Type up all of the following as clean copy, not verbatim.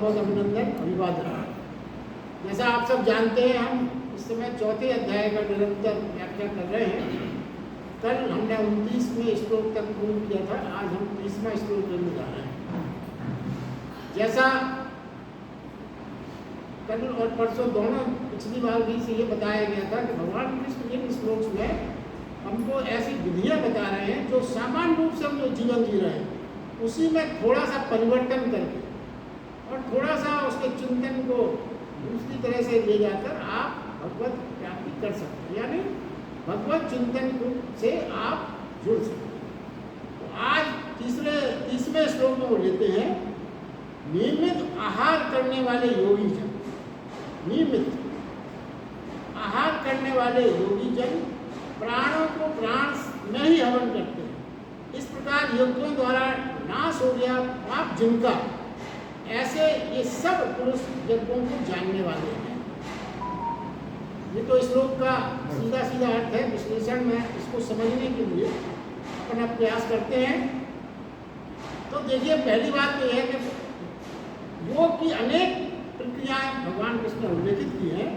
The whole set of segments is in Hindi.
बहुत अभिनंदन, अभिवादन। जैसा आप सब जानते हैं, हम इस समय चौथे अध्याय का निरंतर व्याख्या कर रहे हैं। कल हमने 29वें श्लोक तक पूर्ण किया था, आज हम 30वां श्लोक लेने जा रहे हैं। जैसा कल और परसों दोनों पिछली बार भी से ये बताया गया था कि भगवान कृष्ण इन श्लोक में हमको ऐसी विधियाँ बता रहे हैं जो सामान्य रूप से हम जो जीवन जी रहे हैं उसी में थोड़ा सा परिवर्तन करके और थोड़ा सा उसके चिंतन को दूसरी तरह से ले जाकर आप भगवत प्राप्ति कर सकते हैं, यानी भगवत चिंतन से आप जुड़ सकते हैं। तो आज 30वें श्लोक में वो लेते हैं, नियमित आहार करने वाले योगी जन। नियमित आहार करने वाले योगी जन प्राणों को प्राण में ही हवन करते हैं। इस प्रकार यज्ञों द्वारा नाश हो गया पाप जिनका, ऐसे ये सब पुरुष यज्ञों को जानने वाले हैं। ये तो श्लोक का सीधा सीधा अर्थ है। विश्लेषण में इसको समझने के लिए अपना प्रयास करते हैं। तो देखिए, पहली बात तो यह है कि योग की अनेक प्रक्रियाएं भगवान कृष्ण ने उल्लेखित की हैं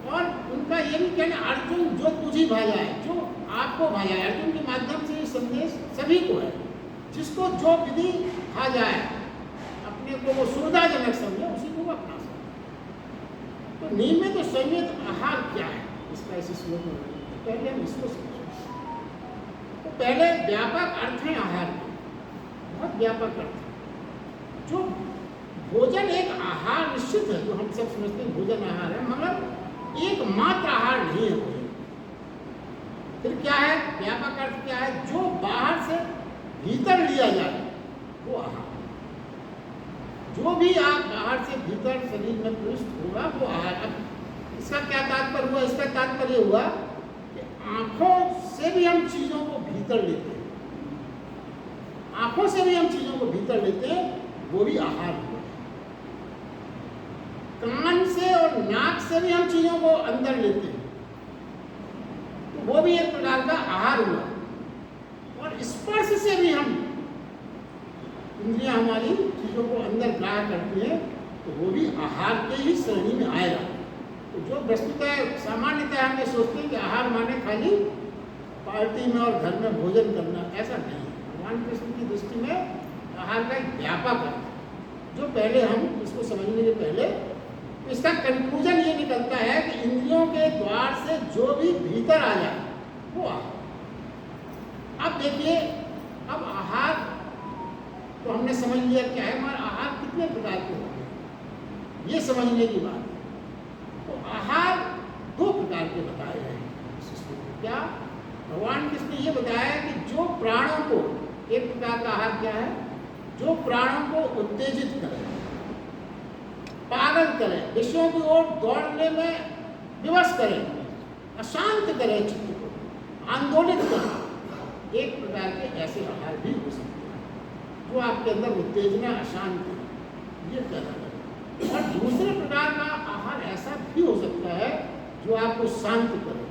और उनका ये भी कहना, अर्जुन जो तुझी भाया है, जो आपको भाया है। अर्जुन के माध्यम से ये संदेश सभी को है, जिसको जो विधि खा जाए, अपने को वो सुविधाजनक समझे, उसी को वो अपना सकते। तो नियमित और संयमित आहार क्या है, इसका इस श्लोक में पहले हम इसको समझें। तो पहले व्यापक अर्थ है आहार के, बहुत व्यापक अर्थ है। जो भोजन एक आहार निश्चित है, जो हम सब समझते हैं भोजन आहार है, मगर एक मात्र आहार नहीं है भोजन। फिर क्या है व्यापक अर्थ? क्या है? जो बाहर से भीतर लिया जाए वो आहार। जो भी आप बाहर से भीतर शरीर में प्रविष्ट होगा वो आहार। अब इसका क्या तात्पर्य हुआ? इसका तात्पर्य हुआ कि आंखों से भी हम चीजों को भीतर लेते हैं, आंखों से भी हम चीजों को भीतर लेते हैं, वो भी आहार हुआ। कान से और नाक से भी हम चीजों को अंदर लेते हैं, तो वो भी एक प्रकार का आहार हुआ। और स्पर्श से भी हम, इंद्रियां हमारी चीजों को अंदर ग्राह्य करती हैं, तो वो भी आहार के ही श्रेणी में आएगा। तो जो वस्तुतः सामान्यतः हम ये सोचते हैं कि आहार माने खाली पार्टी में और घर में भोजन करना, ऐसा नहीं है। भगवान कृष्ण की दृष्टि में आहार का एक व्यापक अर्थ है, जो पहले हम इसको समझने के पहले इसका कंक्लूजन ये निकलता है कि इंद्रियों के द्वार से जो भी भीतर आ जाए वो आहार। अब देखिए, अब आहार तो हमने समझ लिया क्या है, मगर आहार कितने प्रकार के होते हैं ये समझने की बात है। तो आहार दो प्रकार के बताए गए हैं। क्या? भगवान कृष्ण ने ये बताया है कि जो प्राणों को, एक प्रकार का आहार क्या है? जो प्राणों को उत्तेजित करे, पागल करे, विषयों की ओर दौड़ने में विवश करे, अशांत करे, चित्त को आंदोलित करे। एक प्रकार के ऐसे आहार भी हो सकते हैं जो आपके अंदर उत्तेजना, अशांति ये पैदा करे। और दूसरे प्रकार का आहार ऐसा भी हो सकता है जो आपको शांत करे,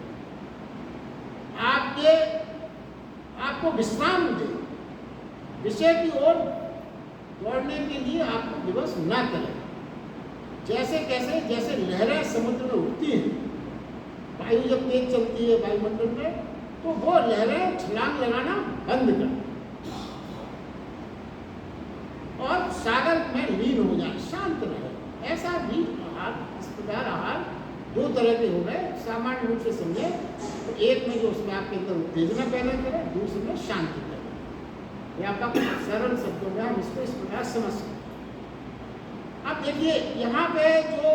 आपको विश्राम दे, विषय की ओर दौड़ने के लिए आपको विवश ना करे। जैसे कैसे? जैसे लहरें समुद्र में उठती हैं, वायु जब तेज चलती है वायुमंडल में, तो वो लहरें छलांग लगाना बंद कर और सागर में लीन हो जाए, शांत रहे। ऐसा भी आहार, इस प्रकार आहार दो तरह के हो गए, सामान्य रूप से समझे तो एक में जो उसमें आपके अंदर उत्तेजना पैदा करे, दूसरे में शांति पैदा। व्यापक सरल शब्दों में हम इसको इस प्रकार समझ सकते। अब देखिए, यहाँ पे जो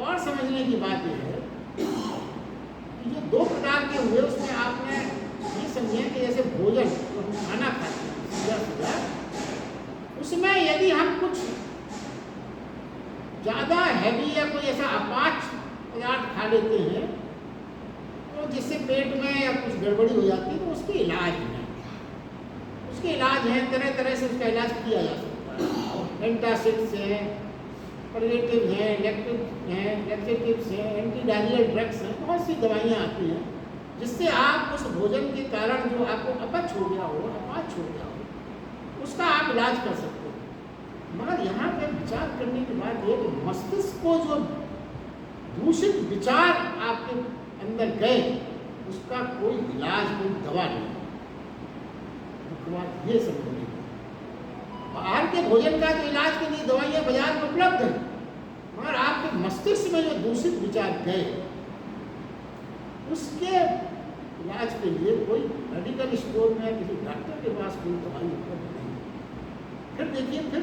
और समझने की बात यह है कि जो दो प्रकार के हुए उसमें आपने ये समझे कि जैसे भोजन जो हम खाना खाते हैं सीधा, उसमें यदि हम कुछ ज़्यादा हैवी या कोई ऐसा अपाच पदार्थ खा लेते हैं तो जिससे पेट में या कुछ गड़बड़ी हो जाती है, तो उसके इलाज है, उसके इलाज हैं, तरह तरह से उसका इलाज किया जा सकता है। एंटासिड्स हैं, पलिएटिव हैं, लैक्सेटिव्स हैं, एंटी डायरियल ड्रग्स हैं, बहुत सी दवाइयाँ आती हैं जिससे आप उस भोजन के कारण जो आपको अपच हो गया हो, अपाच हो गया हो, उसका आप इलाज कर सकते हो। मगर यहाँ पे विचार करने की बात यह कि मस्तिष्क को जो दूषित विचार आपके अंदर गए उसका कोई इलाज, कोई दवा नहीं। मुख्य बात ये समझने की, बाहर के भोजन का तो इलाज के लिए दवाइयाँ बाजार में उपलब्ध हैं, मगर आपके मस्तिष्क में जो दूषित विचार गए उसके इलाज के लिए कोई मेडिकल स्टोर में किसी डॉक्टर के पास कोई दवाई उपलब्ध नहीं। फिर देखिए, फिर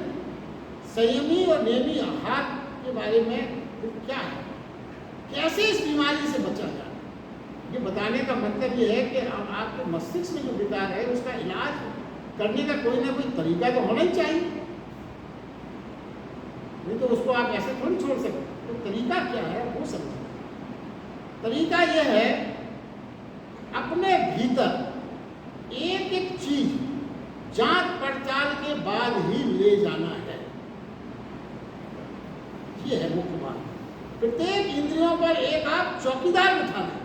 संयमी और नियमी आहार के बारे में फिर क्या है, कैसे इस बीमारी से बचा जाए, ये बताने का मतलब ये है कि आपके मस्तिष्क में जो विकार है उसका इलाज करने का कोई ना कोई तरीका तो होना ही चाहिए, नहीं तो उसको आप ऐसे थोड़ी छोड़ सकते। तो तरीका क्या है वो समझिए। तरीका यह है, अपने भीतर एक एक चीज जांच पड़ताल के बाद ही ले जाना है। ये है मुख्य बात। प्रत्येक इंद्रियों पर एक आप चौकीदार बिठाना है,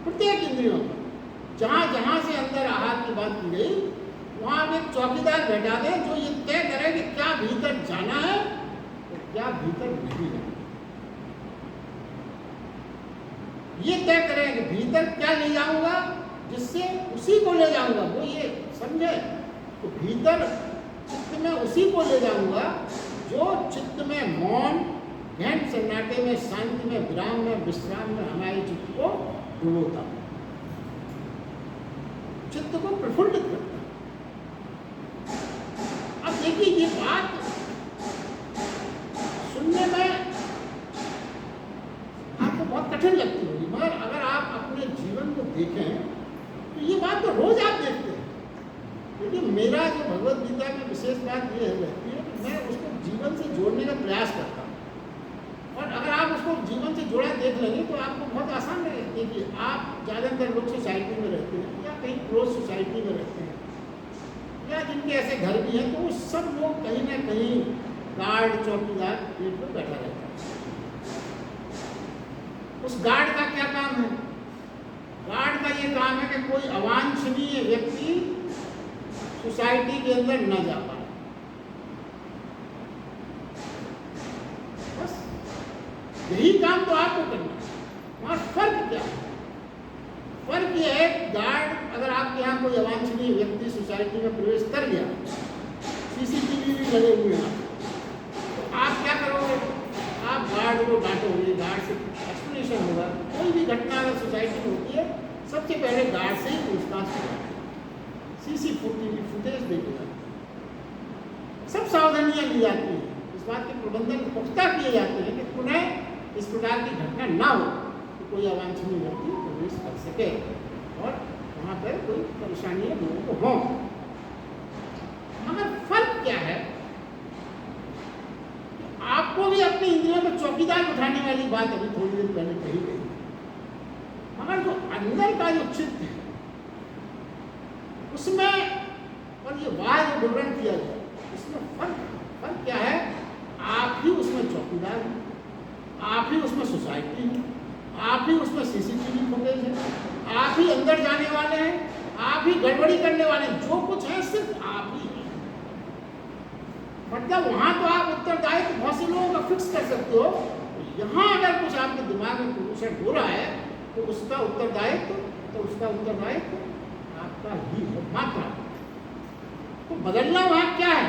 प्रत्येक इंद्रियों पर जहां जहां से अंदर आहार की बात की गई वहां आप एक चौकीदार बैठा दें जो ये तय करे कि क्या भीतर जाना है और क्या भीतर नहीं जाना। ये तय करें कि भीतर क्या ले जाऊंगा जिससे उसी को ले जाऊंगा, वो ये समझे। तो भीतर चित्त में उसी को ले जाऊंगा जो चित्त में मौन, गहन सन्नाटे में, शांति में, विराम में, विश्राम में हमारे चित्त को डुबोता, चित्त को प्रफुल्लित करता। अब देखिए, ये बात सुनने में आपको बहुत कठिन लगती होगी, मगर अगर आप अपने जीवन को देखें तो ये बात तो रोज आप देखते हैं। लेकिन मेरा जो भगवद गीता में विशेष बात ये रहती है कि मैं उसको जीवन से जोड़ने का प्रयास करता हूँ, और अगर आप उसको जीवन से जोड़ा देख लेंगे तो आपको बहुत आसान लगेगा। देखिए, आप ज़्यादातर लोग सोसाइटी में रहते हैं या कहीं क्लोज सोसाइटी में रहते हैं या जिनके ऐसे घर भी हैं, तो वो सब लोग कहीं ना कहीं गार्ड, चौकीदार गेट पर बैठा रहता है। उस गार्ड का क्या काम है? गार्ड का ये काम है कि कोई अवांछनीय व्यक्ति सोसाइटी के अंदर न जा पाए, बस यही काम तो आपको करना है। वहां फर्क क्या है? फर्क यह है, गार्ड अगर आपके यहाँ कोई अवांछनीय व्यक्ति सोसाइटी में प्रवेश कर गया, सीसीटीवी भी लगे हुए हैं, तो आप क्या करोगे? आप गार्ड को डांटोगे, गार्ड से एक्सप्लेनेशन होगा। कोई भी घटना अगर सोसाइटी में होती है, सबसे पहले गार्ड से ही पूछताछ होगा, सीसीटीवी फुटेज देखी जाती है, सब सावधानियां ली जाती हैं, इस बात के प्रबंधन पुख्ता किए जाते हैं कि पुनः इस प्रकार की घटना ना हो, तो कोई अवांछनीय व्यक्ति प्रवेश कर सके और वहाँ पर कोई परेशानियां लोगों को हों। मगर फर्क क्या है? आपको भी अपनी इंद्रियों में चौकीदार बिठाने वाली बात अभी थोड़ी देर पहले कही गई, मगर जो अंदर का जो चित्त है उसमें और ये बाहर जो विवरण किया गया उसमें फर्क क्या है? आप ही उसमें चौकीदार हैं, आप ही उसमें सोसाइटी है, आप ही उसमें सीसीटीवी फुटेज है, आप ही अंदर जाने वाले हैं, आप ही गड़बड़ी करने वाले हैं, जो कुछ है सिर्फ आप ही हैं। मतलब वहां तो आप उत्तरदायित्व बहुत से लोगों का फिक्स कर सकते हो, यहाँ अगर कुछ आपके दिमाग में प्रदूषण हो रहा है तो उसका उत्तरदायित्व आपका ही है मात्र। तो बदलना वहां क्या है?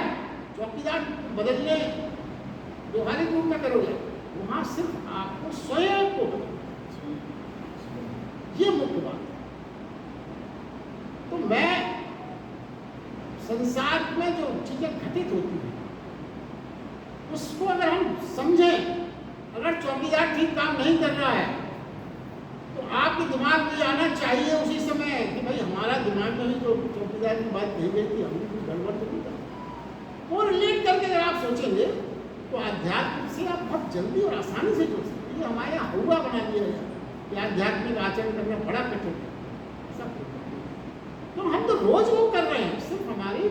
चौकीदार बदलने व्यवहारिक रूप में करोगे, वहां सिर्फ आपको स्वयं को बदलना, ये मुख्य बात है। तो मैं संसार में जो चीजें घटित होती हैं उसको अगर हम समझें, अगर चौकीदार ठीक काम नहीं कर रहा है तो आपके दिमाग में आना चाहिए उसी समय कि भाई हमारा दिमाग में भी तो चौकीदार की बात कही गई थी, हमने कुछ गड़बड़ तो नहीं कर। वो रिलेट करके अगर आप सोचेंगे तो आध्यात्म से आप बहुत जल्दी और आसानी से जुड़ सकते हैं। ये हमारे यहाँ हुआ बना दिया गया कि आध्यात्मिक आचरण करना बड़ा कठिन है, ऐसा तो हम तो रोज वो कर रहे हैं, सिर्फ हमारी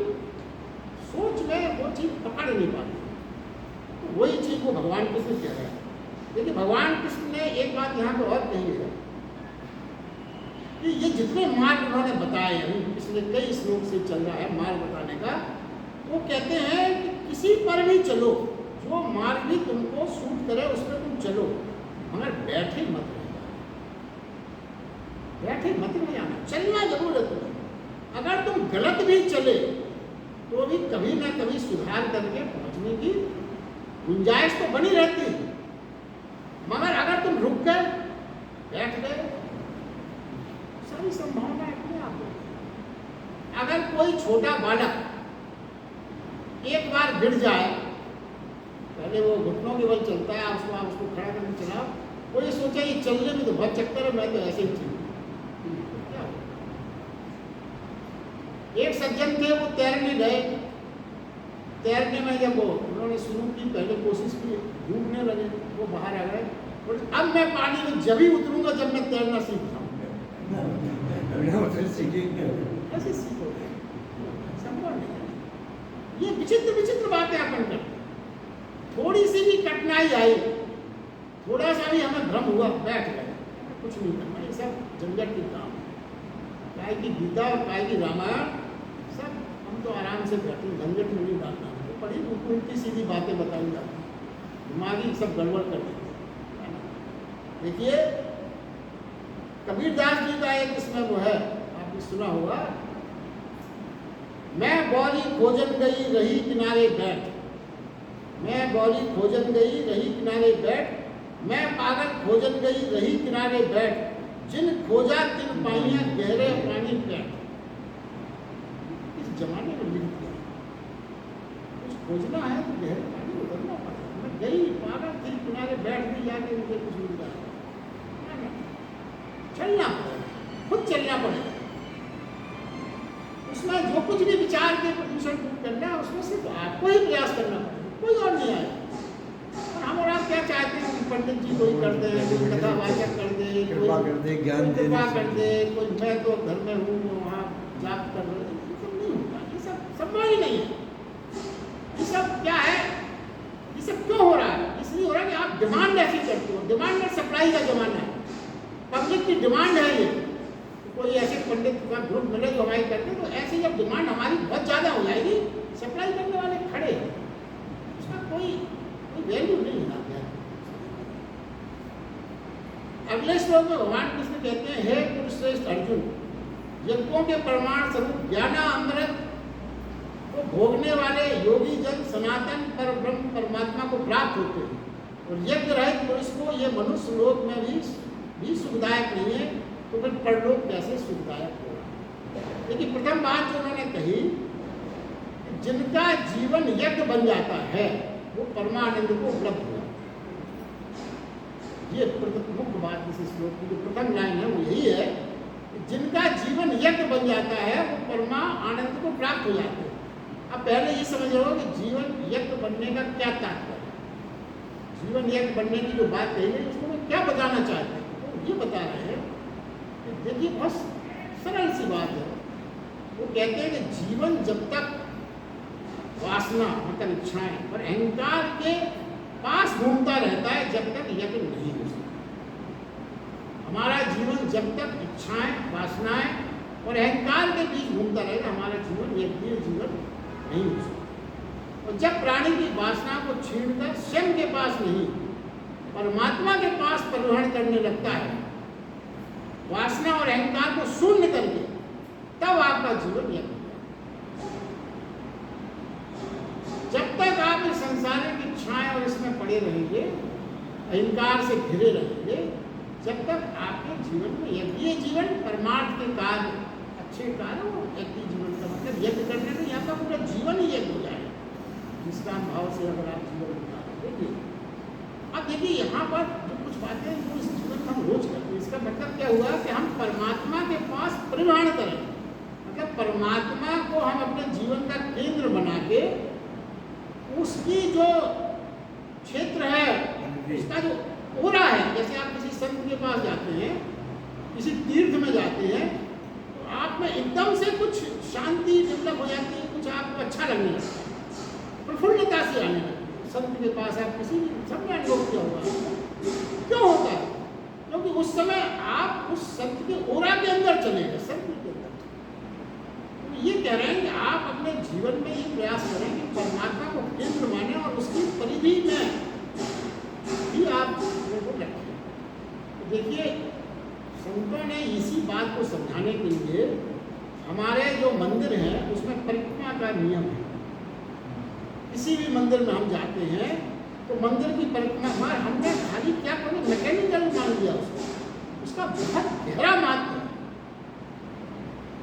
सोच में वो चीज़ पकड़ नहीं पाती। तो वही चीज़ को भगवान कृष्ण कह रहे हैं। देखिए, भगवान कृष्ण ने एक बात यहाँ पर और कही है कि ये जितने मार्ग उन्होंने बताए, अभी पिछले कई श्लोक से चल रहा है मार्ग बताने का, वो कहते हैं कि किसी पर भी चलो, जो भी तुमको सूट करे उस पर तुम चलो, मगर बैठे मत रह जाना, बैठे मत रह जाना, चलना जरूर है तुम्हें। अगर तुम गलत भी चले तो भी कभी ना कभी सुधार करके पहुंचने की गुंजाइश तो बनी रहती है, मगर अगर तुम रुक गए, बैठ गए, सारी संभावना अपने आप हो। अगर कोई छोटा बालक एक बार गिर जाए, पहले वो घुटनों के बल चलता है, उसको खड़ा करके चलाओ, वो ये सोचा ये चलने में तो बहुत चक्कर है, मैं तो ऐसे ही ठीक। एक सज्जन थे, वो तैरने गए, तैरने में जब उन्होंने शुरू की, पहले कोशिश की, डूबने लगे, वो बाहर आ गए, और अब मैं पानी में जब ही उतरूंगा जब मैं तैरना सीख जाऊंगा, ऐसे सीखोगे, संभव नहीं है। ये विचित्र विचित्र बातें अपन करते, थोड़ी सी भी कठिनाई आई, थोड़ा सा भी हमें भ्रम हुआ, बैठ गए, कुछ नहीं करना, ये सब झंझट की काम। काय की गीता और काय की रामायण सब हम तो आराम से बैठे, झंझट में नहीं डालना, तो बड़ी उल्टी सीधी बातें बताई जाती, दिमागी सब गड़बड़ कर देती। देखिए कबीरदास जी का एक इसमें वो है, आपने सुना होगा, मैं बौरी खोजन गई रही किनारे बैठ, मैं बौरी खोजन गई रही किनारे बैठ, मैं पागल खोजन गई रही किनारे बैठ, जिन खोजा तिन पाइयां गहरे पानी बैठ। इस जमाने में लिख दिया, कुछ खोजना है तो गहरे पानी उतरना पड़ेगा। मैं गई पागल थी किनारे बैठ भी जाके मुझे कुछ मिल रहा है, चलना पड़ेगा, खुद चलना पड़ेगा। उसमें जो कुछ भी विचार के प्रदूषण दूर करना है, उसमें सिर्फ आपको ही प्रयास करना पड़ेगा, कोई और नहीं आएगा। हम और आप क्या चाहते हैं कि पंडित जी कोई कर दे, कोई कथा वाचक कर दे, कोई ज्ञान कर दे, कोई मैं तो घर में हूँ वहाँ जाप कर रहे, ये सब नहीं होगा, ये सब संभव ही नहीं है। ये सब क्या है, ये सब क्यों हो रहा है? इसलिए हो रहा है कि आप डिमांड ऐसी करते हो, डिमांड और सप्लाई का जमाना है, पब्लिक की डिमांड है ये। कोई ऐसे पंडित का ग्रुप मिले जो हमारी करते, तो ऐसे जब डिमांड हमारी बहुत ज़्यादा हो जाएगी, सप्लाई करने वाले खड़े हैं, उसका कोई वैल्यू नहीं है। अगले श्लोक में भगवान कृष्ण कहते हैं, हे कुरुश्रेष्ठ अर्जुन, यज्ञों के प्रमाण स्वरूप ज्ञानामृत को भोगने वाले योगी जन सनातन पर ब्रह्म परमात्मा को प्राप्त होते हैं, और यज्ञ रहित पुरुष को ये मनुष्य लोक में भी सुखदायक नहीं है, तो फिर परलोक कैसे सुखदायक होगा? लेकिन प्रथम बात जो उन्होंने कही, जिनका जीवन यज्ञ बन जाता है वो परमानंद को उपलब्ध हुआ। ये मुख्य बात इस श्लोक की जो प्रथम लाइन है वो यही है कि जिनका जीवन यज्ञ बन जाता है वो परमा आनंद को प्राप्त हो जाते हैं। अब पहले ये समझ लो कि जीवन यज्ञ बनने का क्या तात्पर्य है, जीवन यज्ञ बनने की जो बात कही है उसको मैं क्या बताना चाहते हैं, तो ये बता रहे हैं कि देखिए बहुत सरल सी बात है। वो कहते हैं कि जीवन जब तक वासना मतलब इच्छाएं और अहंकार के पास घूमता रहता है, जब तक यज्ञ नहीं हो सकता। हमारा जीवन जब तक इच्छाएं, वासनाएं और अहंकार के बीच घूमता रहेगा, हमारा जीवन यज्ञीय जीवन नहीं हो सकता। और जब प्राणी की वासना को छीनकर स्वयं के पास नहीं, परमात्मा के पास परिवहन करने लगता है, वासना और अहंकार को शून्य करके, तब आपका जीवन यज्ञ। जब तक आप इस संसारिक इच्छाएं और इसमें पड़े रहेंगे, अहंकार से घिरे रहेंगे, जब तक आपके जीवन में यज्ञीय जीवन, परमार्थ के कार्य, अच्छे कार्य और यज्ञीय जीवन का मतलब यज्ञ करने में आपका पूरा जीवन ही यज्ञ हो जाएगा, निष्काम भाव से अगर आप जीवन बना देखिए। अब देखिए यहाँ पर जो कुछ बातें जो इस जीवन में हम रोज करते हैं, इसका मतलब क्या हुआ कि हम परमात्मा के पास परिवहन करें, मतलब परमात्मा को हम अपने जीवन का केंद्र बना के उसकी जो क्षेत्र है, उसका जो ओरा है, जैसे आप किसी संत के पास जाते हैं, किसी तीर्थ में जाते हैं, तो आप में एकदम से कुछ शांति डेवलप हो जाती है, कुछ आपको अच्छा लगने लगता है, प्रफुल्लता से आने लगती है। संत के पास आप किसी सबने अनुभव किया होगा, क्यों होता है? क्योंकि उस समय आप उस संत के ओरा के अंदर चले गए, संत के अंदर। तो ये कह रहे हैं कि आप अपने जीवन में ये प्रयास करें कि परमात्मा को केंद्र माने और उसकी परिधि में बात को समझाने के लिए हमारे जो मंदिर हैं उसमें परिक्रमा का नियम है। किसी भी मंदिर में हम जाते हैं तो मंदिर की परिक्रमा हमने खाली क्या करो मैकेनिकल मान लिया उसका बहुत गहरा महत्व है।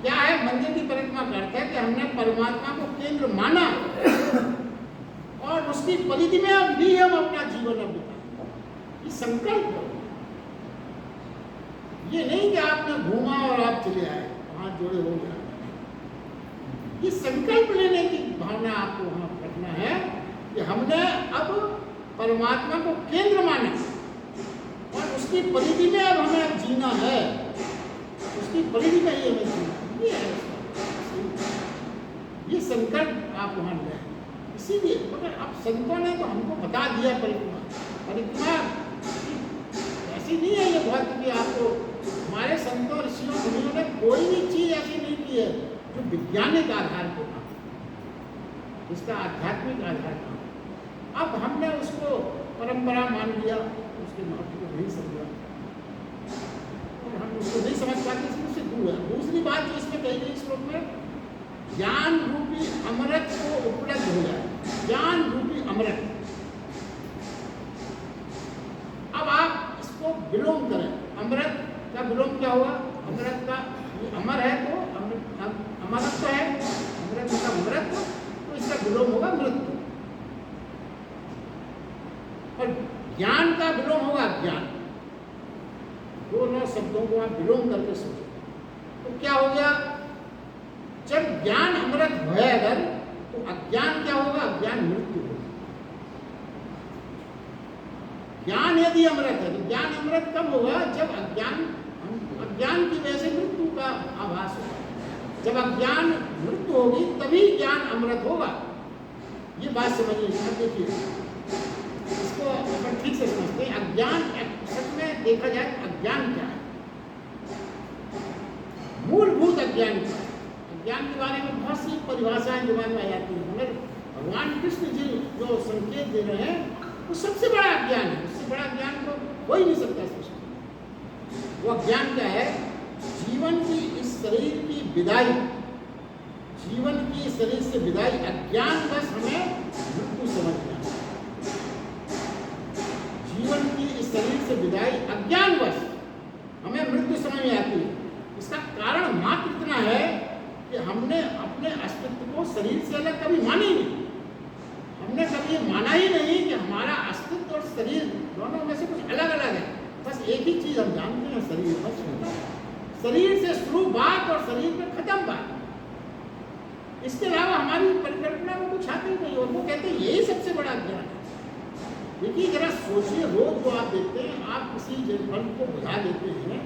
क्या है, मंदिर की परिक्रमा करते हैं कि हमने परमात्मा को केंद्र माना और उसकी परिधि में अब भी हम अपना जीवन अब बिताएं। ये संकल्प है, ये नहीं कि आपने घूमा और आप चले आए हाथ जोड़े हो गया। ये संकल्प लेने की भावना आपको वहां रखना है कि हमने अब परमात्मा को केंद्र माना और उसकी परिधि में अब हमें जीना है, उसकी परिधि में ही हमें जीना है। ये है ये संकल्प आप वहां लें। इसीलिए मगर अब संतों ने तो हमको बता दिया परिक्रमा ऐसी नहीं है। ये बहुत कि आपको हमारे संतों ऋषियों मुनियों ने कोई भी चीज ऐसी नहीं की है जो वैज्ञानिक आधार पे था, जिसका आध्यात्मिक आधार था। अब हमने उसको परंपरा मान लिया, उसके महत्व को नहीं समझा और हम उसको नहीं समझ पाते, इससे दूर है। दूसरी बात जो इसमें कही गई श्लोक में, ज्ञान रूपी अमृत को उपलब्ध हो जाए, ज्ञान रूपी अमृत। अब आप इसको विलोम करें, अमृत का विलोम क्या हुआ? अमृत का अमर है तो अमरत्व है, अमृत का अमृत, तो इसका विलोम होगा मृत्यु। और ज्ञान का विलोम होगा अज्ञान। दोनों शब्दों को आप विलोम करके सोचो तो क्या हो गया? जब ज्ञान अमृत है अगर, तो अज्ञान क्या होगा? अज्ञान मृत्यु होगा। ज्ञान यदि अमृत है तो ज्ञान अमृत कब होगा? जब अज्ञान की वजह से मृत्यु का आभास होगा। जब अज्ञान मृत्यु होगी तभी ज्ञान अमृत होगा। ये बात समझिए। देखिए इसको अपन ठीक से समझते हैं। अज्ञान सच में देखा जाए तो अज्ञान क्या है? मूलभूत अज्ञान क्या है? ज्ञान के बारे में बहुत सी परिभाषाएं दिमाग में आ जाती हैं, मगर भगवान कृष्ण जी जो संकेत दे रहे हैं वो सबसे बड़ा ज्ञान है। उससे बड़ा ज्ञान तो हो ही नहीं सकता सृष्टि। वो ज्ञान क्या है? जीवन की इस शरीर की विदाई, जीवन की शरीर से विदाई अज्ञान बस हमें मृत्यु समझना। जीवन की इस शरीर से विदाई अज्ञान बस हमें मृत्यु समझ में आती है। इसका कारण मात्र इतना है कि हमने अपने अस्तित्व को शरीर से अलग कभी माना ही नहीं। हमने कभी ये माना ही नहीं कि हमारा अस्तित्व और शरीर दोनों में से कुछ अलग अलग है। बस एक ही चीज हम जानते हैं, शरीर बस। शरीर से शुरू बात और शरीर पे खत्म बात। इसके अलावा हमारी परिकल्पना में कुछ आते ही नहीं। और वो कहते हैं यही सबसे बड़ा ज्ञान है। देखिए जरा सोचिए, रोज जो आप देखते हैं, आप किसी बल्ब को बुझा देते हैं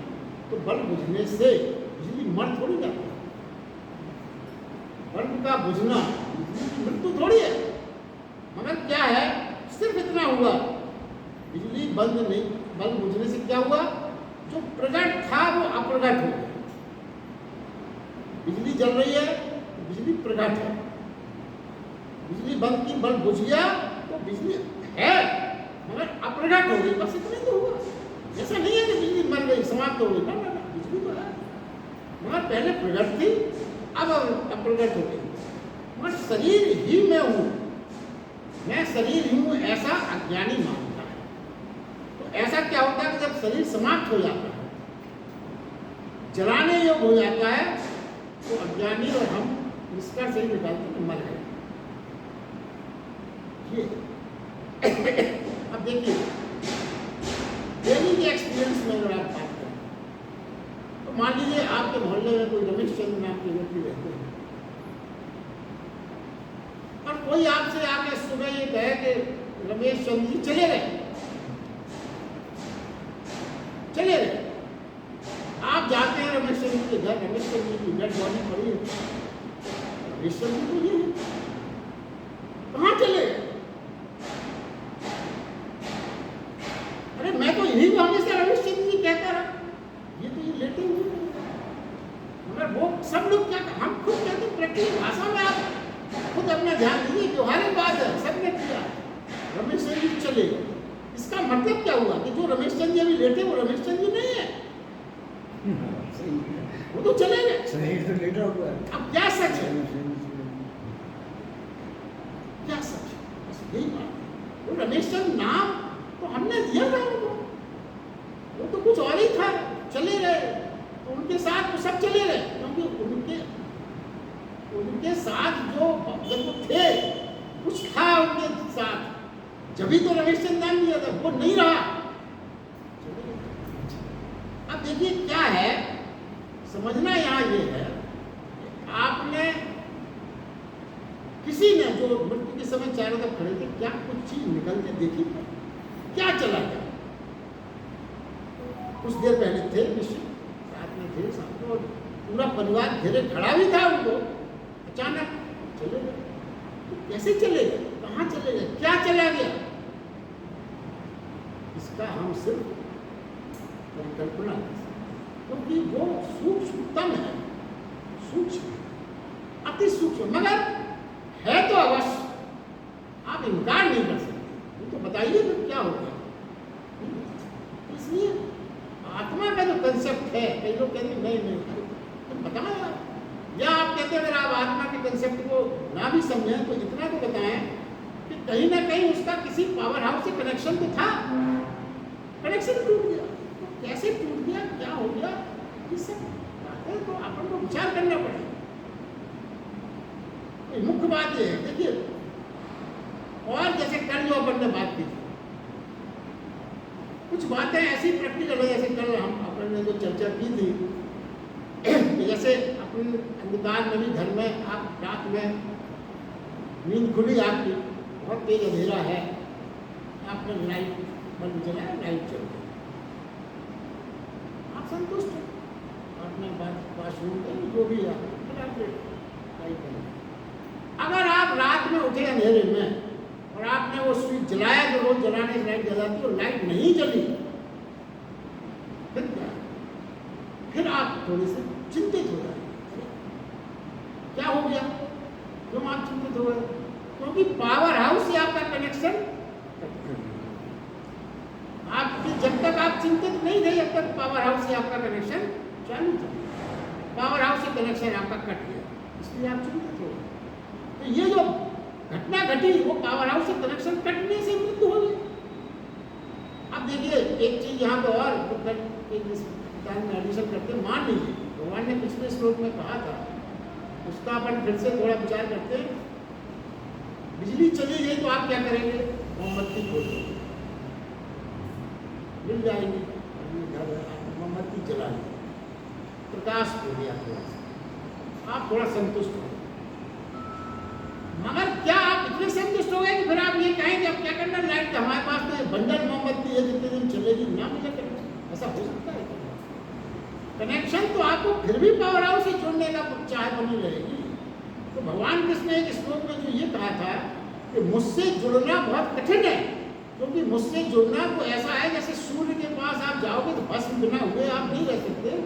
तो बल्ब बुझने से बिजली मर थोड़ी जाती है। बल्ब का बुझना मृत्यु थोड़ी है। मगर क्या है, सिर्फ इतना हुआ, बिजली बंद नहीं, बल्ब बुझने से क्या हुआ? जो प्रकट था वो अप्रकट हो गया। बिजली जल रही है तो बिजली प्रकट है, बिजली बंद की, बल्ब बुझ गया तो बिजली है मगर अप्रकट हो गई। बस इतना ही तो हुआ। ऐसा नहीं है कि बिजली मर गई, समाप्त हो गई। ना, बिजली तो है मगर पहले प्रकट थी, अब अप्रकट हो गई। मगर शरीर ही मैं हूँ, मैं शरीर ही हूँ, ऐसा अज्ञानी मानता है। तो ऐसा क्या होता है कि जब शरीर समाप्त हो जाता है, जलाने योग्य हो जाता है, तो अज्ञानी और हम निष्कर्ष ही निकालते हैं मर गए। ये अब देखिए डेली के एक्सपीरियंस में अगर आप बात करें तो मान लीजिए आपके मोहल्ले में कोई रमेश चंद्र नाम के व्यक्ति रहते हैं और कोई आपसे आके सुबह ये कहे कि रमेश चंद्र जी चले गए। आप जाते हैं रमेश चंद्र के घर, रमेश चंद्र की डेड बॉडी पड़ी है। रमेश चंद्र तो ये है, कहाँ चले? अरे मैं तो यही हमेशा रमेश चंद्र जी कहता रहा, ये तो ये लेटे हुए हैं। मगर वो सब लोग क्या, हम खुद कहते हैं प्रैक्टिकल भाषा में आप खुद अपना ध्यान दीजिए। व्यवहारिक बात है, सबने किया, रमेश चंद्र जी चले। इसका मतलब क्या हुआ कि जो रमेश चंद्र जी अभी लेटे वो रमेश चंद्र जी नहीं है। वो तो चले गए। शरीर तो लेटा हुआ है। अब क्या सच है, क्या सच है, बस यही बात है। वो रमेश चंद नाम तो हमने दिया था उनको, वो तो कुछ और ही था, चले गए तो उनके साथ वो सब चले गए, क्योंकि उनके साथ जो जब वो थे कुछ था उनके साथ, जब ही तो रमेश चंद नाम दिया था, वो नहीं रहा। अब देखिए क्या है, समझना यहाँ ये है, आपने किसी ने जो मृत्यु के समय चारों तरफ खड़े थे, क्या कुछ चीज निकलते देखी, क्या चला गया? कुछ देर पहले थे निश्चित, साथ में थे, साथ में, और पूरा परिवार घेरे खड़ा भी था, उनको अचानक चले गए। तो कैसे चले गए, कहाँ चले गए, क्या चला गया? इसका हम सिर्फ परिकल्पना कर सकते, क्योंकि वो सूक्ष्मतम है, सूक्ष्म, अति सूक्ष्म, मगर है तो अवश्य, आप इनकार नहीं कर सकते। ये तो बताइए फिर क्या हो गया। इसलिए आत्मा का जो कंसेप्ट है, कई लोग कहते हैं नहीं तो बताया, या आप कहते हैं अगर आप आत्मा के कंसेप्ट को ना भी समझें तो इतना तो बताएं कि कहीं ना कहीं उसका किसी पावर हाउस से कनेक्शन तो था, कनेक्शन टूट गया, तो कैसे टूट गया, क्या हो गया, ये सब बातें तो अपन को विचार करना पड़ेगा। तो मुख्य बात ये है, देखिए, और जैसे कल जो अपन ने बात की थी, कुछ बातें ऐसी प्रैक्टिकल है, जैसे कल हम अपन ने जो चर्चा की थी, जैसे अपन अंधकार में भी घर में आप रात में नींद खुली आपकी, बहुत तेज अंधेरा है, आपने लाइट बंद चलाया, लाइट चल गई, आप संतुष्ट हो, आपने वाशरूम में जो भी लाइट बंद। अगर आप रात में उठे अंधेरे में और आपने वो स्विच जलाया जो रोज जलाने से लाइट जलाती है और लाइट नहीं जली, फिर क्या? फिर आप थोड़े से चिंतित हो जाए, क्या हो गया, क्यों आप चिंतित हो गए? क्योंकि पावर हाउस से आपका कनेक्शन, आपकी जब तक आप चिंतित नहीं थे, जब तक पावर हाउस से आपका कनेक्शन चालू था, पावर हाउस से कनेक्शन आपका कट गया, इसलिए आप चिंतित हो गए। तो ये जो घटना घटी, वो पावर हाउस से कनेक्शन कटने से मृत्यु हो गई। अब देखिए एक चीज यहाँ पे और एडिशन करते, मान लीजिए भगवान ने पिछले श्लोक में कहा था, उसका अपन फिर से थोड़ा विचार करते हैं। बिजली चली गई तो आप क्या करेंगे? मोमबत्ती खोल देंगे, मिल जाएंगी, मोमबत्ती जला लेंगे, प्रकाश हो गया, थोड़ा सा आप थोड़ा संतुष्ट हो। मगर क्या आप इतने संतुष्ट हो गए कि फिर आप ये कहें कि अब क्या करना, लाइट हमारे पास तो बंडल मोमबत्ती है, जितने दिन चलेगी ना मिले कनेक्शन, ऐसा हो सकता है? कनेक्शन तो आपको फिर भी पावर हाउस से जोड़ने का चाह बनी रहेगी। तो भगवान कृष्ण ने एक श्लोक में जो ये कहा था कि मुझसे जुड़ना बहुत कठिन है, क्योंकि मुझसे जुड़ना तो ऐसा है जैसे सूर्य के पास आप जाओगे तो भस्म बिना हुए आप नहीं रह सकते,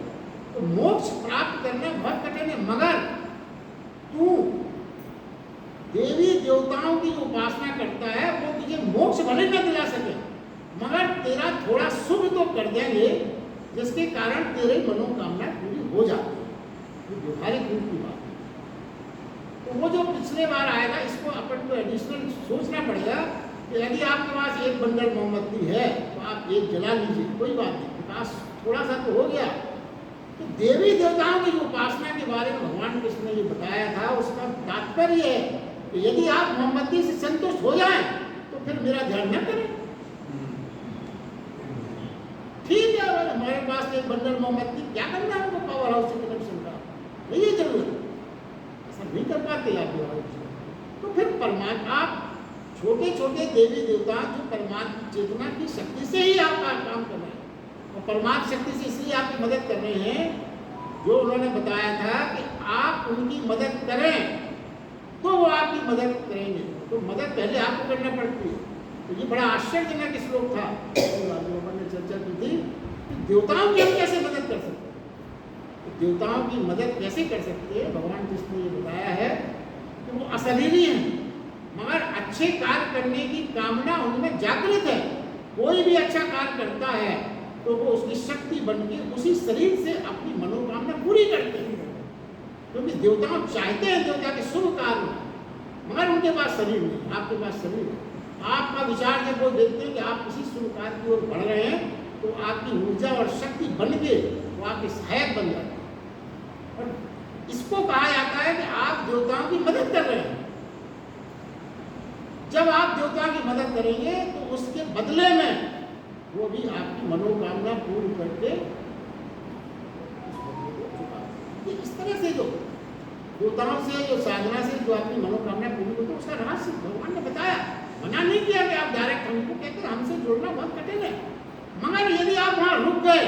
तो मोक्ष प्राप्त करना बहुत कठिन है। मगर तू देवी देवताओं की उपासना करता है, वो तुझे मोक्ष भले न दिला सके, मगर तेरा थोड़ा शुभ तो कर देंगे, जिसके कारण तेरे मनोकामना पूरी हो जाती है। ये व्यवहारिक रूप की बात है। तो वो जो पिछले बार आएगा, इसको अपन को एडिशनल सोचना पड़ेगा कि यदि आपके पास एक बंडल मोमबत्ती है तो आप एक जला लीजिए, कोई बात नहीं, विकास थोड़ा सा तो हो गया। तो देवी देवताओं की उपासना के बारे में भगवान कृष्ण ने जो बताया था, उसका तात्पर्य है कि यदि आप मोमबत्ती से संतुष्ट हो जाएं तो फिर मेरा ध्यान न करें। ठीक है, हमारे पास एक बंडल मोमबत्ती, क्या करना है उनको पावर हाउस से कनेक्शन का, नहीं है जरूरत, ऐसा नहीं कर पाते आप व्यवहारिक। तो फिर परमात्मा, आप छोटे छोटे देवी देवता जो परमात्मा चेतना की शक्ति से ही आप काम कर रहे हैं, और परमात्मा शक्ति से इसलिए आपकी मदद कर रहे हैं, जो उन्होंने बताया था कि आप उनकी मदद करें तो वो आपकी मदद करेंगे। तो मदद पहले आपको करना पड़ती है। तो ये बड़ा आश्चर्यजनक श्लोक था, ने चर्चा की थी कि देवताओं की हम कैसे मदद कर सकते हैं। तो देवताओं की मदद कैसे कर सकते हैं, भगवान कृष्ण ने ये बताया है कि वो अशरीरी हैं, मगर अच्छे कार्य करने की कामना उनमें जागृत है। कोई भी अच्छा कार्य करता है तो वो उसकी शक्ति बन के उसी शरीर से अपनी मनोकामना पूरी करते हैं। क्योंकि देवताओं चाहते हैं देवता के शुभ कार्य, मगर उनके पास शरीर नहीं, आपके पास शरीर है। आपका विचार जब वो देखते हैं कि आप किसी शुभ कार्य की ओर बढ़ रहे हैं, तो आपकी ऊर्जा और शक्ति बन के वो आपके सहायक बन जाते हैं। और इसको कहा जाता है कि आप देवताओं की मदद कर रहे हैं। जब आप देवताओं की मदद करेंगे तो उसके बदले में वो भी आपकी मनोकामना पूर्ण करके इस तरह से जो देवताओं से, जो साधना से जो आपकी मनोकामना पूरी होती है, उसका रहस्य भगवान ने बताया। मना नहीं किया कि आप डायरेक्ट हमको कहते हैं, हमसे जुड़ना बहुत कठिन है। मगर यदि आप वहाँ रुक गए,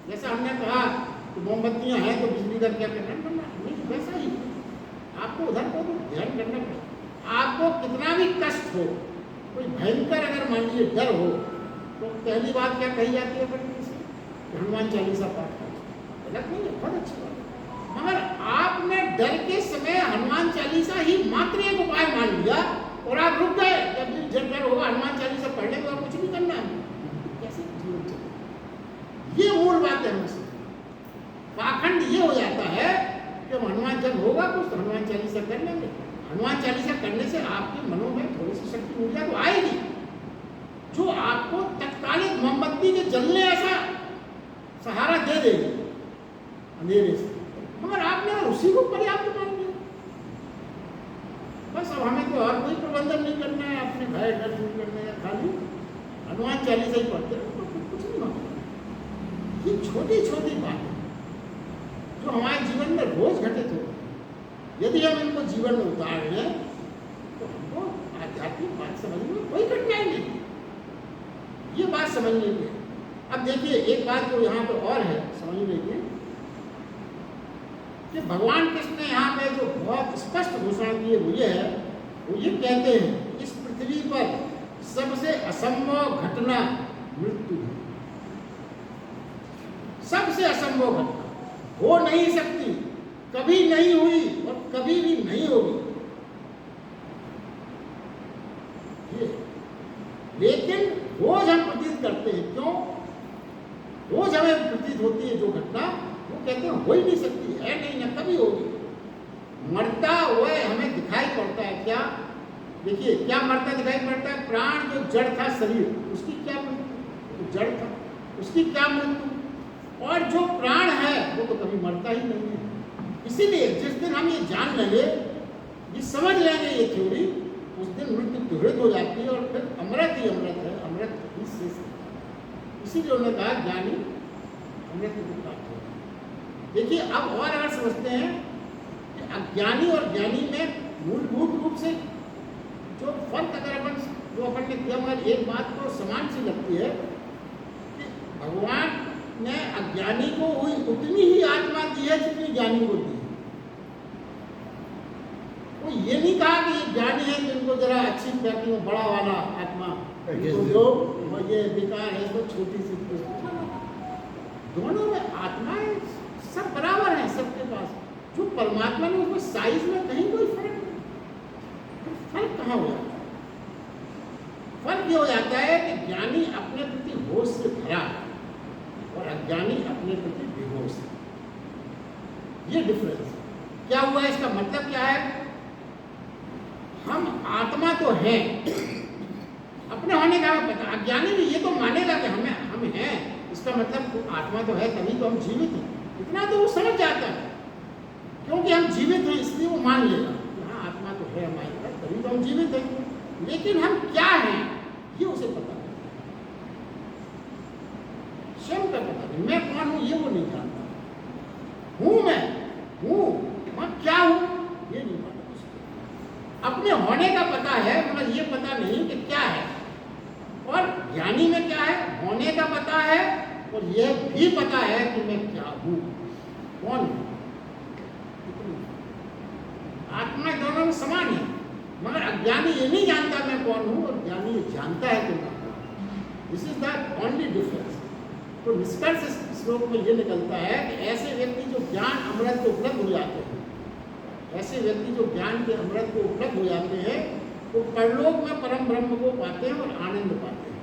जैसा हमने कहा कि मोमबत्तियाँ हैं तो बिजली का क्या करना नहीं, वैसा ही आपको उधर को तो ध्यान करना पड़ेगा। आपको कितना भी कष्ट हो, कोई भयंकर अगर मान लीजिए डर हो, तो पहली बात क्या कही जाती है अपने से, हनुमान चालीसा पाठ करो। गलत नहीं है, बहुत अच्छी बात है। मगर आपने डर के समय हनुमान चालीसा ही मात्र एक उपाय मान लिया और आप रुक गए। जब डर होगा हनुमान चालीसा पढ़ने के बाद कुछ नहीं करना है, कैसे जीवन चले? ये मूल बात है हमसे। पाखंड ये हो जाता है कि हनुमान जब होगा कुछ तो हनुमान चालीसा कर लेंगे। हनुमान चालीसा करने से आपके मनों में थोड़ी सी शक्ति ऊर्जा तो आएगी, जो आपको तत्कालिक मोमबत्ती के जलने ऐसा सहारा दे देगी अंधेरे से। मगर आपने उसी को पर्याप्त मान लिया। बस अब हमें तो और कोई प्रबंधन नहीं करना है, अपने भय डर दूर करने है, खाली हनुमान चालीसा ही पढ़ते रहो तो कुछ नहीं होता। ये छोटी छोटी बातें जो हमारे जीवन में रोज घटित हो, यदि हम इनको जीवन में उतार लें तो हमको आध्यात्मिक बात समझने में कोई कठिनाई नहीं। ये बात समझ लीजिए। अब देखिए एक बात जो यहाँ पर और है समझ लीजिए कि भगवान कृष्ण ने यहाँ पे जो बहुत स्पष्ट घोषणा की है वो ये है, वो ये कहते हैं इस पृथ्वी पर सबसे असंभव घटना मृत्यु है। सबसे असंभव घटना हो नहीं सकती, कभी नहीं हुई और कभी भी नहीं होगी। ये लेकिन रोज हम प्रतीत करते हैं, क्यों? रोज हमें प्रतीत होती है जो घटना, वो कहते हैं हो ही नहीं सकती, है नहीं, ना कभी होगी। मरता हुआ हमें दिखाई पड़ता है क्या? देखिए क्या मरता दिखाई पड़ता है? प्राण जो जड़ था शरीर, उसकी क्या मृत्यु? जड़ था, उसकी क्या मृत्यु? और जो प्राण है वो तो कभी मरता ही नहीं है। इसीलिए जिस दिन हम ये जान लेंगे, ये समझ लेंगे ये थ्योरी, उस दिन मृत्यु त्वरित हो जाती है और फिर अमृत ही अमृत है, अमृत ही शेष है। इसीलिए उन्होंने कहा ज्ञानी अमृत को प्राप्त होगा। देखिए अब और अगर समझते हैं कि अज्ञानी और ज्ञानी में मूलभूत रूप से जो फर्क अगर अपन ने किया, मगर एक बात तो समान सी लगती है कि भगवान ने अज्ञानी को हुई उतनी ही आत्मा दी है जितनी ज्ञानी को दी है। वो ये नहीं कहा कि ये ज्ञानी है जिनको जरा अच्छी पैकिंग में बड़ा वाला आत्मा, जो ये बेकार है इसको छोटी सी। दोनों में आत्माएं सब बराबर हैं सबके पास। जो परमात्मा ने उसमें साइज में कहीं कोई फर्क नहीं। फर्क कहाँ हो जाता है? फर्क ये हो जाता है कि ज्ञानी अपने प्रति होश से भरा है और अज्ञानी अपने प्रति बेहोश है। ये डिफरेंस क्या हुआ? इसका मतलब क्या है? हम आत्मा तो है, अपने होने का हमें पता। अज्ञानी भी ये तो मानेगा कि हम हैं, इसका मतलब आत्मा तो है तभी तो हम जीवित हैं। इतना तो वो समझ जाता है, क्योंकि हम जीवित हैं इसलिए वो मान लेगा कि हाँ आत्मा तो है हमारे पास, तभी तो हम जीवित हैं। लेकिन हम क्या हैं ये उसे पता नहीं, स्वयं का पता नहीं। मैं कौन हूँ ये वो नहीं जानता। हूँ मैं क्या हूँ ये नहीं पता। अपने होने का पता है मगर ये पता नहीं कि क्या है। और ज्ञानी में क्या है? होने का पता है और यह भी पता है कि मैं क्या हूँ, कौन हूँ। आत्मा दोनों में समान है, मगर अज्ञानी ये नहीं जानता मैं कौन हूँ और ज्ञानी ये जानता है कि मैं कौन हूँ। This is the only difference. तो निष्कर्ष इस श्लोक में ये निकलता है कि ऐसे व्यक्ति जो ज्ञान अमृत को उपलब्ध हो जाते हैं, ऐसे व्यक्ति जो ज्ञान के अमृत को उपलब्ध हो जाते हैं, वो परलोक में परम ब्रह्म को पाते हैं और आनंद पाते हैं।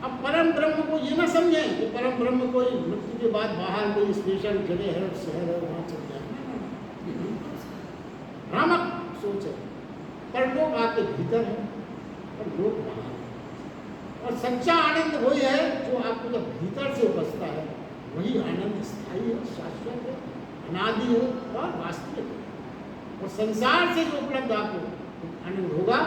अब परम परम ब्रह्म को ये ना समझें कि परम ब्रह्म कोई मृत्यु के बाद बाहर कोई स्पेशल जगह है, शहर है, वहाँ चल जाए। भ्रामक सोच है। परलोक आपके भीतर है और लोक बाहर है। और सच्चा आनंद वही है जो आपको जब भीतर से उपजता है, वही आनंद स्थायी है, शाश्वत है, अनादि है और वास्तविक है। और संसार से जो उपलब्ध आपको आनंद होगा,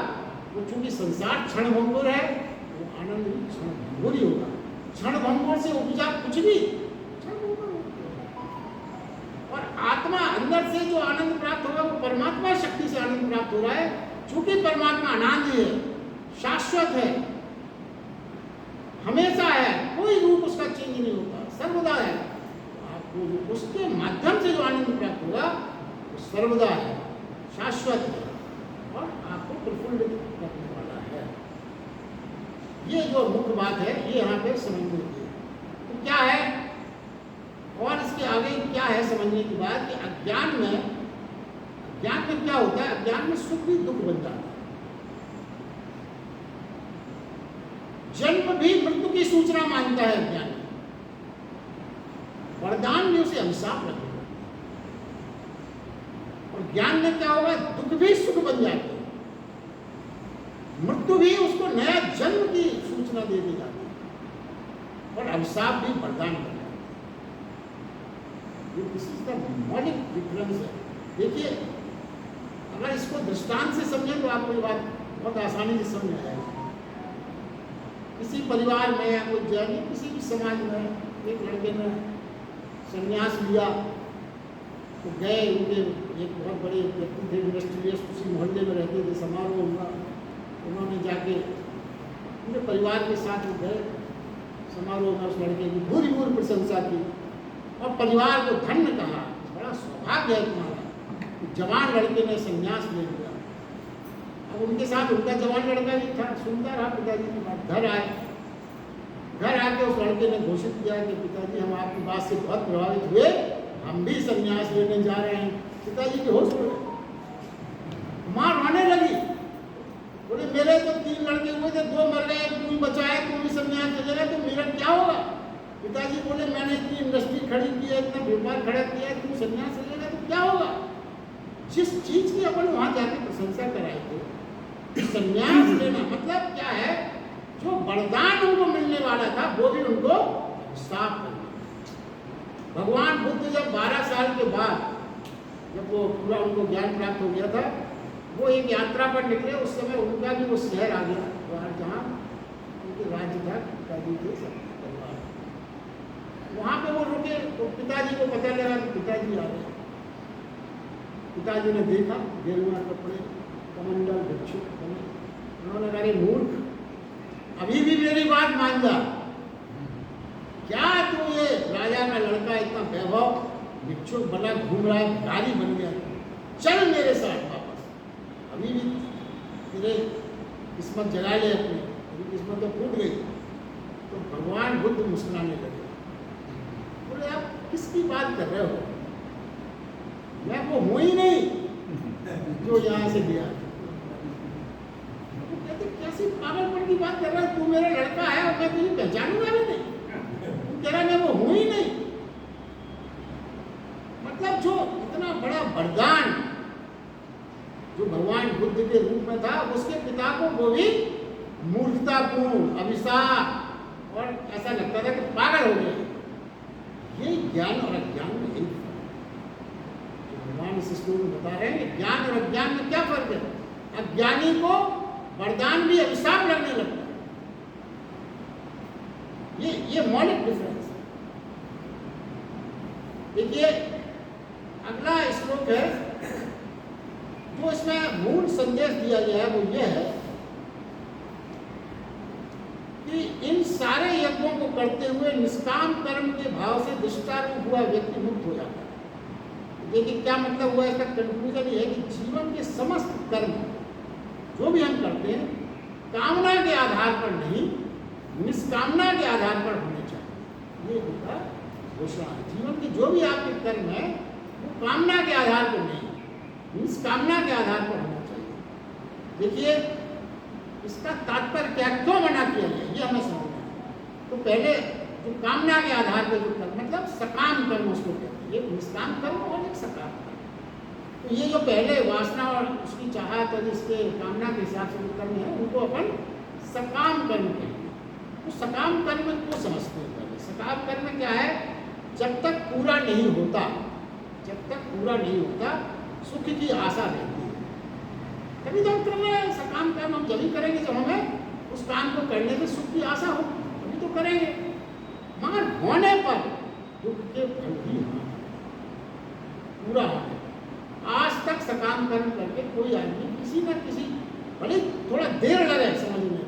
वो चूंकि संसार क्षण भंगुर है, वो आनंद भी क्षण भंगुर ही होगा। क्षण भंगुर से उपजा कुछ भी क्षण भंगुर होगा। और आत्मा अंदर से जो आनंद प्राप्त होगा, वो परमात्मा शक्ति से आनंद प्राप्त हो रहा है। चूंकि परमात्मा अनादि है, शाश्वत है, हमेशा है, कोई रूप उसका चेंज नहीं होता, सर्वदा है। आपको उसके माध्यम से जो आनंद प्राप्त होगा, वो सर्वदा है, शाश्वत है और आपको प्रफुल्लित करने वाला है। ये जो मुख्य बात है, ये यहाँ पे समझने की है। तो क्या है और इसके आगे क्या है समझने की बात कि अज्ञान में क्या होता है? अज्ञान में सुख भी दुख बन जाता है। जन्म भी मृत्यु की सूचना मानता है अज्ञान। वरदान भी उसे अभिशाप लगेगा। और ज्ञान में क्या होगा? दुख भी सुख बन जाते हैं। मृत्यु भी उसको नया जन्म की सूचना दे दी जाती है और अभिशाप भी वरदान बन जाता है। दिस इज द मौलिक डिफरेंस है। देखिए, अगर इसको दृष्टांत से समझें तो आपको ये बात बहुत आसानी से समझ आएगी। किसी परिवार में या कोई जाने किसी भी समाज में एक लड़के ने संन्यास लिया, तो गए, उनके एक बहुत बड़े व्यक्ति थे, इंडस्ट्रियलिस्ट, उसी मोहल्ले में रहते थे, समारोह हुआ, उन्होंने जाके उनके परिवार के साथ वो गए समारोह में, उस लड़के की पूरी प्रशंसा की और परिवार को धन्य कहा, बड़ा सौभाग्य है तुम्हारा, जवान लड़के ने संन्यास ले लिया। अब उनके साथ उनका जवान लड़का भी था, सुनता रहा पिताजी की बात। घर आके उस लड़के ने घोषित किया कि पिताजी, हम आपकी बात से बहुत प्रभावित हुए, हम भी संन्यास लेने जा रहे हैं। पिताजी के होश उड़ गए, मां रोने लगी, बोले मेरे तो 3 लड़के हुए थे, 2 मर गए, तू ही बचाए, तू ही संन्यास ले रहा है, तो मेरा क्या होगा? पिताजी बोले मैंने इतनी इंडस्ट्री खड़ी की है, इतना व्यापार खड़ा किया है, तू संन्यास ले रहा है तो क्या होगा? जिस चीज की अपन वहां जाके प्रशंसा कराई थी, संन्यास लेना मतलब क्या है? जो वरदान उनको मिलने वाला था, वो भी उनको साफ करना। भगवान बुद्ध जब 12 साल के बाद, जब वो पूरा उनको ज्ञान प्राप्त हो गया था, वो एक यात्रा पर निकले। उस समय उनका भी वो शहर आ गया जहाँ उनके राज्य था, पिताजी के सब परिवार। वहाँ पे वो रुके तो पिताजी को पता लगा कि पिताजी आ गए। पिताजी ने देखा, गेरुआ कपड़े, कमंडल, भिक्षु बने। उन्होंने कहा, मूर्ख, अभी भी मेरी बात मान जा। क्या तू ये राजा का लड़का, इतना वैभव, भिक्षुक बना घूम रहा है, गाड़ी बन गया, चल मेरे साथ वापस। अभी भी तेरे किस्मत जगा ले अपनी, अभी किस्मत तो फूट गई। तो भगवान बुद्ध मुस्कुराने लगे, बोले आप किसकी बात कर रहे हो? मैं वो हूँ ही नहीं जो यहाँ से गया। तो कहते कैसी पागलपन की बात कर रहा है? तू मेरा लड़का है और मैं तुझे पहचानूंगा भी नहीं। तू कह रहा मैं वो हूँ ही नहीं। मतलब जो इतना बड़ा वरदान जो भगवान बुद्ध के रूप में था, उसके पिता को वो भी मूर्खतापूर्ण, अभिशाप और ऐसा लगता था कि पागल हो गए। ये ज्ञान और अज्ञान में यही भगवान इस स्टोरी में बता रहे हैं कि ज्ञान और अज्ञान में क्या फर्क है? अज्ञानी को वरदान भी अभिशाप लगने लगता है। ये मौलिक डिफरेंस है। देखिए, अगला श्लोक है जो इसमें मूल संदेश दिया गया है, वो ये है कि इन सारे यज्ञों को करते हुए निष्काम कर्म के भाव से दृष्टारूप हुआ व्यक्ति मुक्त हो जाता है। देखिए क्या मतलब हुआ? इसका कंक्लूजन ये है कि जीवन के समस्त कर्म जो भी हम करते हैं, कामना के आधार पर नहीं, निष्कामना के आधार पर होने चाहिए। ये होगा घोषणा। जीवन के जो भी आपके कर्म है, वो कामना के आधार पर नहीं, निष्कामना के आधार पर होना चाहिए। देखिए, इसका तात्पर्य क्या, क्यों मना किया गया, ये हमें समझना है। पहले जो कामना के आधार पर जो कर्म, मतलब सकाम कर्म उसको कहते हैं, एक निष्काम कर्म और एक सकाम कर्म। तो ये जो पहले वासना और उसकी चाहत और इसके कामना के हिसाब से जो कर्म है उनको अपन सकाम कर्म कहते हैं। तो सकाम कर्म को समझते हैं पहले। सकाम कर्म क्या है? जब तक पूरा नहीं होता, जब तक पूरा नहीं होता सुख की आशा रहती है, तभी तो हम कर रहे हैं सकाम कर्म। हम जब ही करेंगे जब हमें उस काम को करने में सुख की आशा हो, तभी तो करेंगे। मगर होने पर दुख के फल ही पूरा होने। आज तक सकाम कर्म करके कोई आदमी किसी न किसी, भले थोड़ा देर लगे समझने में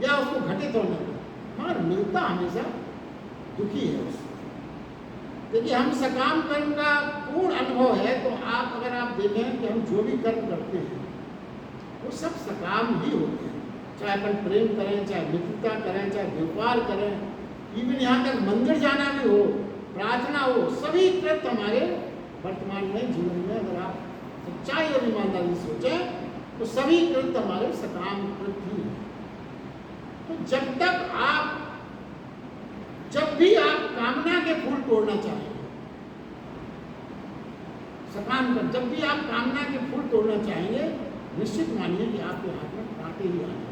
या उसको घटित होने में, मगर मिलता हमेशा दुखी है उसको। देखिए, हम सकाम कर्म का पूर्ण अनुभव है तो आप अगर आप देखें कि हम जो भी कर्म करते हैं वो सब सकाम ही होते हैं। चाहे अपन प्रेम करें, चाहे मित्रता करें, चाहे व्यापार करें, इवन यहाँ तक मंदिर जाना भी हो, प्रार्थना हो, सभी कृत्य हमारे वर्तमान में जीवन में अगर आप सच्चाई और ईमानदारी सोचें तो सभी कृत्य हमारे सकाम कृत्य ही हैं। तो जब भी आप कामना के फूल तोड़ना चाहेंगे, सकाम कर, जब भी आप कामना के फूल तोड़ना चाहेंगे, निश्चित मानिए कि आपके हाथ में कांटे ही आने वाले।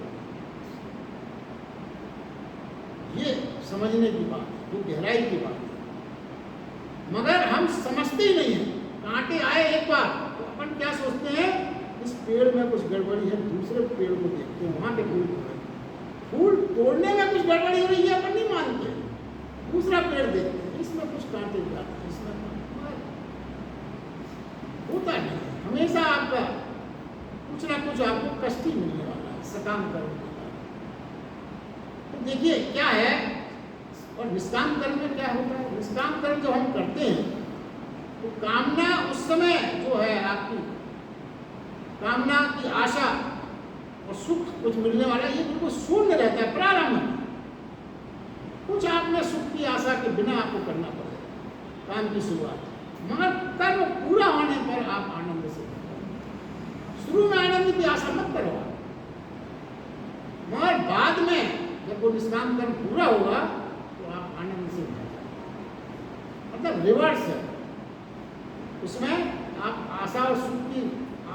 ये समझने की बात है, जो गहराई की बात है। मगर हम समझते ही नहीं है। कांटे आए एक बार तो अपन क्या सोचते हैं, इस पेड़ में कुछ गड़बड़ी है, दूसरे पेड़ को देखते हैं, वहां पे फूल तोड़ने में कुछ गड़बड़ी हो रही है, अपन नहीं मानते। दूसरा पेड़ देखते हैं, इसमें कुछ कांटे जाते हैं, इसमें होता नहीं। हमेशा आपका कुछ ना कुछ आपको कष्ट ही मिलने वाला है सकाम कर्म के बाद। तो देखिए क्या है, और निष्काम कर्म में क्या होता है। निष्काम कर्म जो हम करते हैं तो कामना उस समय जो है आपकी कामना की आशा और सुख कुछ मिलने वाला है, ये बिल्कुल शून्य रहता है प्रारंभ में। कुछ आपने सुख की आशा के बिना आपको करना पड़ेगा काम की शुरुआत, मगर कर्म पूरा होने पर आप आनंद से, शुरू में आनंद की आशा मत करो, मगर बाद में जब वो निष्काम कर्म पूरा होगा तो आप आनंद से भर जाएंगे। मतलब रिवर्स है, उसमें आप आशा और सुख की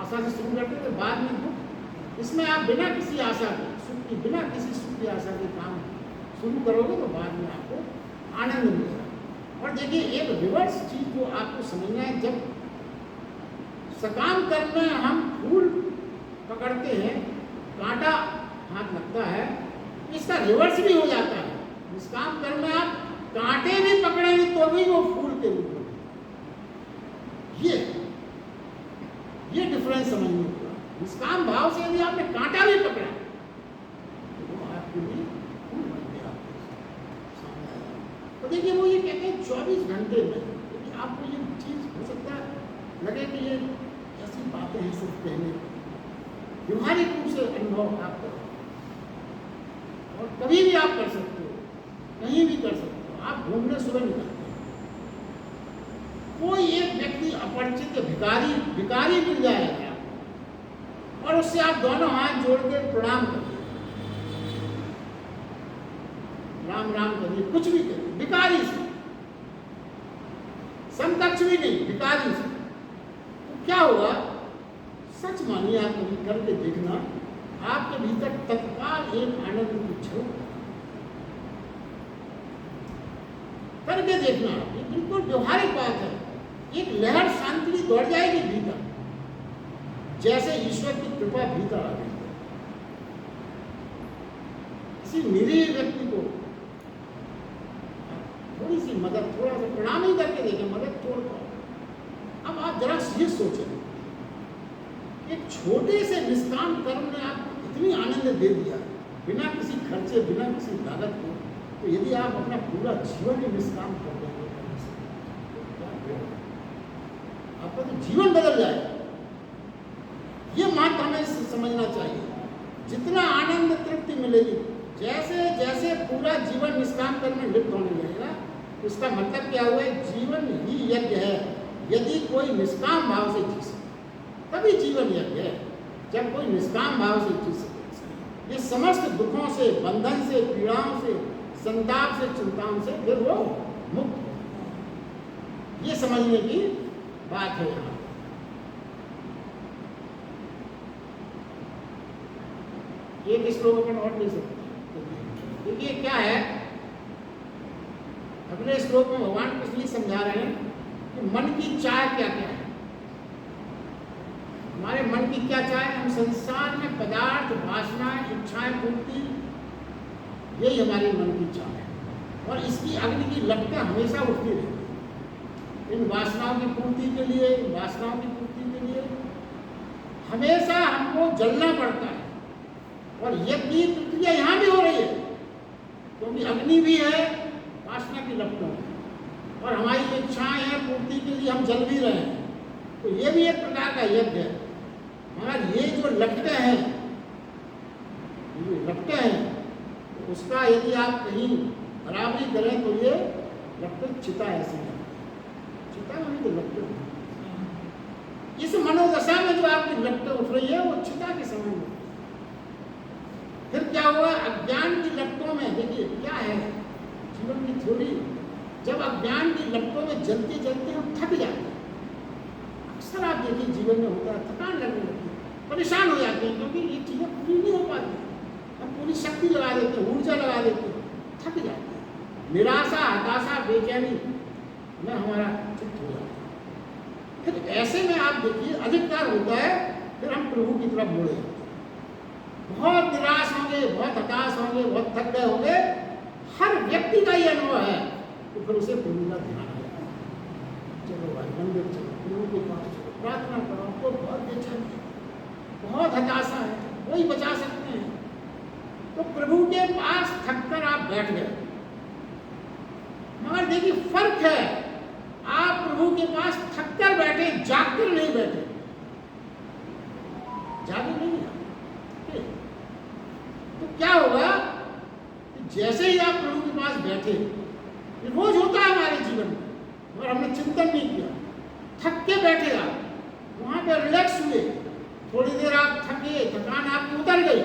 आशा से शुरू करते थे, बाद में दुख। इसमें आप बिना किसी आशा के सुख की, बिना किसी सुख की आशा के काम शुरू करोगे तो बाद में आपको आनंद मिलेगा। और देखिए एक रिवर्स चीज जो आपको समझना है, जब सकाम कर्म में हम फूल पकड़ते हैं, कांटा हाथ लगता है, इसका रिवर्स भी हो जाता है। निष्काम कर्म में आप कांटे भी पकड़ेंगे तो भी वो फूल के रूप में। ये डिफरेंस समझने का। निष्काम भाव से यदि आपने कांटा भी पकड़ा तो वो आपके लिए फूल बन गया सामने आया। तो देखिए वो ये कहते हैं 24 घंटे में, यदि आपको ये चीज हो सकता है लगे कि ये ऐसी बातें हैं सिर्फ कहने, व्यवहारिक रूप से अनुभव आप करो, और कभी भी आप कर सकते हो, कहीं भी कर सकते हो। आप घूमने सुबह निकलते हैं, कोई एक व्यक्ति अपरिचित भिखारी मिल जाएगा और उससे आप दोनों हाथ जोड़ के प्रणाम करिए, राम राम करिए, कुछ भी करिए, भिखारी से, समकक्ष भी नहीं, भिखारी से। तो क्या होगा, सच मानिए आप कभी करके देखना, आपके भीतर तत्काल एक आनंद की झलक करके देखना। ये बिल्कुल व्यवहारिक बात है। एक लहर शांति की दौड़ जाएगी भीतर, जैसे ईश्वर की कृपा भीतर आ गई। किसी निरीह व्यक्ति को थोड़ी सी मदद, थोड़ा सा प्रणाम ही करके देखें, मदद छोड़ पाओ। अब आप जरा ये सोचें, एक छोटे से निष्काम कर्म ने आपको इतनी आनंद दे दिया बिना किसी खर्चे, बिना किसी लागत को। तो यदि आप अपना पूरा जीवन ही निष्काम कर देंगे तो आपका तो जीवन बदल जाएगा। ये बात हमें समझना चाहिए। जितना आनंद तृप्ति मिलेगी, जैसे जैसे पूरा जीवन निष्काम कर्म में लिप्त होने लगेगा, उसका मतलब क्या हुआ, जीवन ही यज्ञ है। यदि कोई निष्काम भाव से जी सके तभी जीवन यज्ञ है। जब कोई निष्काम भाव से जी सके, ये समस्त दुखों से, बंधन से, पीड़ाओं से, संताप से, चिंताओं से फिर वो मुक्त हो। ये समझने की बात है यहाँ। एक श्लोक अपन और ले सकते हैं। देखिए क्या है, अगले श्लोक में भगवान कृष्ण ये समझा रहे हैं कि मन की चाह क्या क्या है। हमारे मन की क्या चाह है? हम संसार में पदार्थ, वासनाएं, इच्छाएं पूर्ति, यही हमारे मन की चाह है। और इसकी अग्नि की लपटें हमेशा उठती रहती हैं। इन वासनाओं की पूर्ति के लिए, हमेशा हमको जलना पड़ता है। और यज्ञ की प्रक्रिया यहाँ भी हो रही है, क्योंकि अग्नि भी है वासना की लपटों में, और हमारी इच्छाएं हैं पूर्ति के लिए हम जल भी रहे हैं। तो ये भी एक प्रकार का यज्ञ है। मगर ये जो लपटें हैं, तो उसका यदि आप कहीं बराबरी करें तो ये लपटें चिता ऐसी है। चिता में तो लपटें, इस मनोदशा में जो आपकी लपटें उठ रही है वो चिता के समान है। फिर क्या हुआ? अज्ञान की लपटों में, देखिए क्या है जीवन की थ्योरी, जब अज्ञान की लपटों में जलते जलते हम थक जाते हैं। अक्सर आप देखिए जीवन में होता है, थकान लगने लगती है, परेशान हो जाते हैं, क्योंकि ये चीज़ें पूरी नहीं हो पाती। हम पूरी शक्ति लगा देते हैं, ऊर्जा लगा देते हैं, थक जाते हैं। निराशा, हताशा, बेचैनी में हमारा चित्त हो जाता है। फिर ऐसे में आप देखिए अधिकतर होता है, फिर हम प्रभु की तरफ मुड़े जाते हैं। बहुत निराश होंगे, बहुत हताश होंगे, बहुत थक गए होंगे, हर व्यक्ति का ये अनुभव है। तो फिर उसे प्रभु का ध्यान आया, चलो भाई मंदिर चलो, प्रभु के पास चलो, प्रार्थना करो। आपको बहुत बेचैनी, बहुत हताशा है, वही बचा सकते हैं। तो प्रभु के पास थककर आप बैठ गए। मगर देखिए फर्क है, आप प्रभु के पास थककर बैठे, जागकर नहीं बैठे। जागे नहीं है तो क्या होगा? जैसे ही आप प्रभु के पास बैठे, रोज होता है हमारे जीवन में, और हमने चिंतन नहीं किया, थक के बैठे आप वहां पे रिलैक्स हुए, थोड़ी देर आप थके, थकान आपकी उतर गई,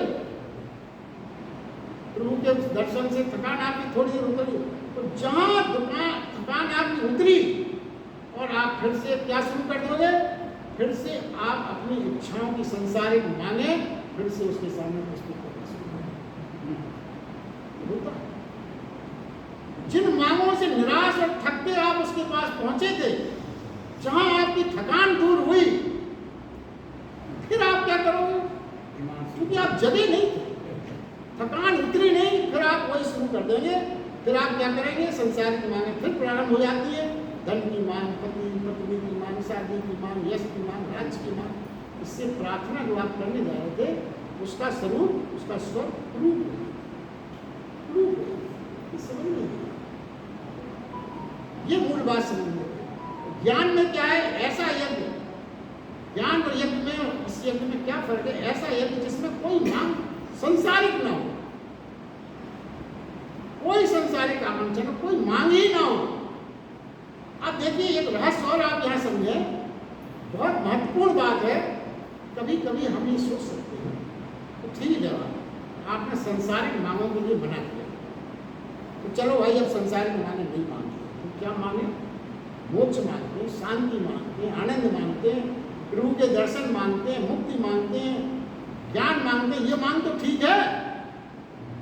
प्रभु के दर्शन से थकान आपकी थोड़ी देर उतर गई। तो जहां थकान आपकी उतरी और आप फिर से क्या शुरू कर दोगे? फिर से आप अपनी इच्छाओं की संसारिक मांगे फिर से उसके सामने प्रस्तुत करना शुरू होता। जिन मांगों से निराश और थक के आप उसके पास पहुंचे थे, जहां आपकी थकान दूर हुई, फिर आप क्या करोगे? क्योंकि आप जगे नहीं थे, थकान उतरी नहीं, फिर आप वही शुरू कर देंगे। फिर आप क्या करेंगे? संसारिक मांगे फिर प्रारंभ हो जाती है। धन की मांग, पत्नी की मांग, शादी की मांग, यश की मांग, राज्य की मांग। इससे प्रार्थना जो आप करने जा रहे थे, उसका स्वरूप, उसका स्वर रूप समझ नहीं, ये मूल बात समझ। ज्ञान में क्या है? ऐसा यज्ञ, ज्ञान और यज्ञ में, इस यज्ञ में क्या फर्क है? ऐसा यज्ञ जिसमें कोई मांग संसारिक ना हो, कोई संसारिक आकांक्षा, कोई मांग ही ना हो। आप देखिए एक रहस्य और आप यहाँ समझे, बहुत महत्वपूर्ण बात है। कभी कभी हम ये सोच सकते हैं, तो ठीक है आपने संसारिक मांगों के लिए बना दिया, तो चलो भाई अब संसारिक मांगे नहीं मांगते, तो क्या मांगे? मोक्ष मांगते हैं, शांति मांगते हैं, आनंद मांगते हैं, प्रभु के दर्शन मांगते हैं, मुक्ति मांगते हैं, ज्ञान मांगते हैं। ये मांग तो ठीक है,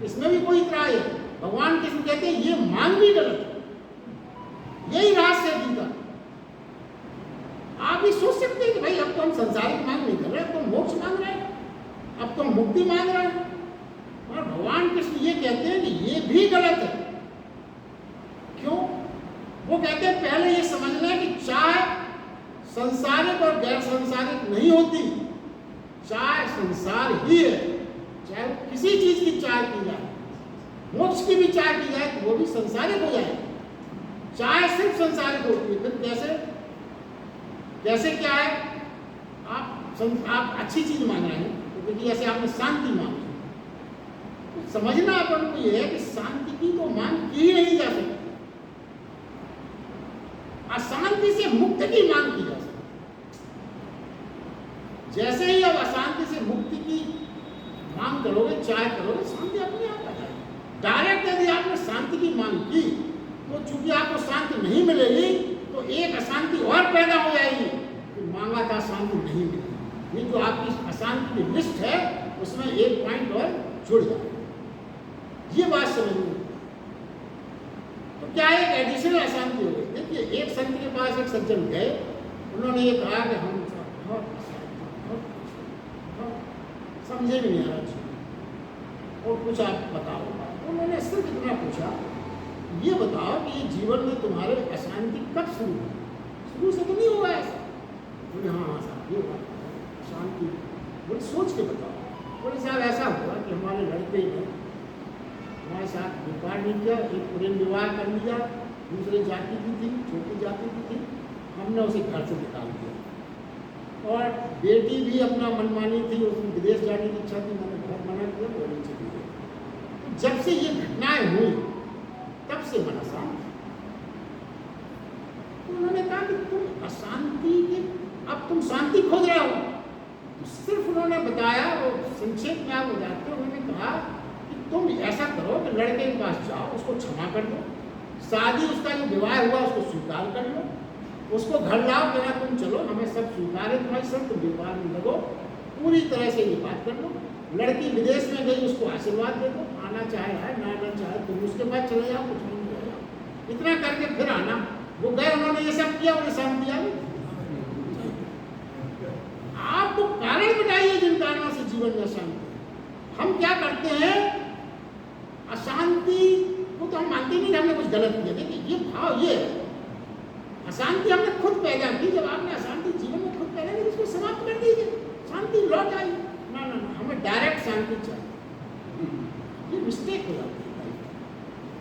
इसमें भी कोई इतराज है। भगवान कृष्ण कहते हैं ये मांग भी गलत है। यही रहस्य है गीता। आप भी सोच सकते हैं कि भाई अब तो हम संसारिक मांग नहीं कर रहे, अब तो मोक्ष मांग रहे हैं, अब तो मुक्ति मांग रहे हैं। और भगवान कृष्ण ये कहते हैं कि ये भी गलत है। क्यों? वो कहते हैं पहले ये समझना कि चाहे संसारिक और गैर संसारिक नहीं होती, चाहे संसार ही है। चाहे किसी चीज की चाह की जाए, मोक्ष की भी चाह की जाए, तो वो भी संसारिक हो जाए। चाहे सिर्फ संसारिक होती है, फिर कैसे क्या है? आप अच्छी चीज मांग रहे हैं, तो देखिए ऐसे आपने शांति मांगी, तो समझना अपन को यह है कि शांति की तो मांग की ही नहीं जा सकती, अशांति से मुक्ति की मांग की जा सकती। जैसे ही अब अशांति से मुक्ति की मांग करोगे, चाहे करोगे, शांति अपने आप आ जाएगी। डायरेक्ट यदि आपने शांति मांग की, तो चूंकि आपको शांति नहीं मिलेगी तो एक अशांति और पैदा हो जाएगी, तो मांगा था शांति नहीं मिलेगी। ये जो आपकी अशांति की लिस्ट है उसमें एक पॉइंट और जुड़ जाए, ये बात समझनी। तो क्या एक एडिशनल अशांति हो गई। देखिए, एक संत के पास एक सज्जन गए, उन्होंने ये कहा कि हम समझे भी नहीं आ रहा और कुछ आप बताओ। उन्होंने सिर्फ इतना पूछा, ये बताओ कि ये जीवन में तुम्हारे अशांति कब शुरू हुई? शुरू से तो नहीं हुआ ऐसा? बोले हाँ साहब ये बात अशांति। बोले सोच के बताओ। बोले साहब ऐसा हुआ कि हमारे लड़के ने हमारे साथ व्यापार नहीं किया, एक प्रेम विवाह कर लिया, दूसरे जाति की थी, छोटी जाति की थी, हमने उसे घर से निकाल दिया। और बेटी भी अपना मनमानी थी, उसमें विदेश जाने की इच्छा थी, मैंने बहुत मना किया, वो नहीं चली गई। तो जब से ये घटनाएं हुई तब से मन अशांत। तो उन्होंने कहा कि तुम अशांति की, अब तुम शांति खोज रहे हो। तो सिर्फ उन्होंने बताया, वो संक्षेप में आप बताते, उन्होंने कहा कि तुम ऐसा करो कि लड़के के पास जाओ, उसको क्षमा कर दो, शादी उसका जो विवाह हुआ उसको स्वीकार कर लो, उसको घर लाओ, कहना तुम चलो, हमें सब स्वीकार है तुम्हारी, सब तुम व्यापार में लगो, पूरी तरह से ये बात कर लो। लड़की विदेश में गई, उसको आशीर्वाद दे दो, आना चाहे आए, ना आना चाहे तुम उसके बाद चले जाओ, कुछ नहीं चले जाओ, इतना करके फिर आना। वो गए, उन्होंने ये सब किया, उन्हें शांति आ गई। आप तो कारण बताइए जिन कारणों से जीवन में अशांति। हम क्या करते हैं, अशांति को तो हम मानते नहीं, हमने कुछ गलत किया। देखिए ये भाव, ये अशांति हमने खुद पैदा की। जब आपने अशांति जीवन में खुद पैदा की, उसको समाप्त कर दीजिए, शांति लौट आई। ना ना ना, हमें डायरेक्ट शांति चाहिए। ये मिस्टेक हो जाती है,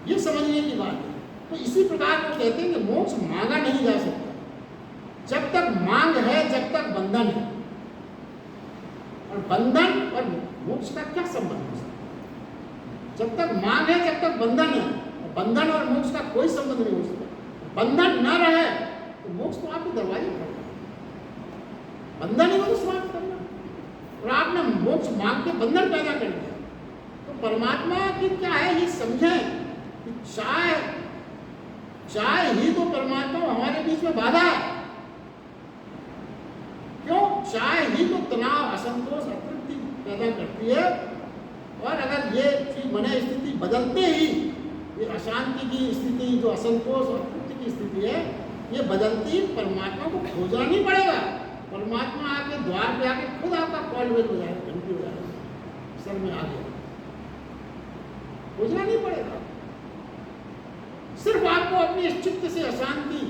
ये समझने की बात है। तो इसी प्रकार वो कहते हैं कि मोक्ष मांगा नहीं जा सकता। जब तक मांग है, जब तक बंधन है। और बंधन और मोक्ष का क्या संबंध हो सकता है? जब तक मांग है, जब तक बंधन है, बंधन और मोक्ष का कोई संबंध नहीं हो सकता। बंधन न रहे तो मोक्ष तो आपके दरवाजे पर है, बंधन ही तो समाप्त करना। और आपने मोक्ष मांग के बंधन पैदा कर दिया। तो परमात्मा की क्या है ये समझें कि चाय ही तो परमात्मा हमारे बीच में बाधा है। क्यों? चाय ही तो तनाव, असंतोष, अतृप्ति पैदा करती है। और अगर ये चीज बने, स्थिति बदलते ही ये अशांति की स्थिति, जो असंतोष और अतृप्ति की स्थिति है, ये बदलती परमात्मा को खोजना नहीं पड़ेगा। परमात्मा आके द्वार पे आके खुद आपका कॉल बेल बजाएगा, घंटी बजाएगा, सर में आ गया, खोजना नहीं पड़ेगा। सिर्फ आपको अपने चित्त से अशांति,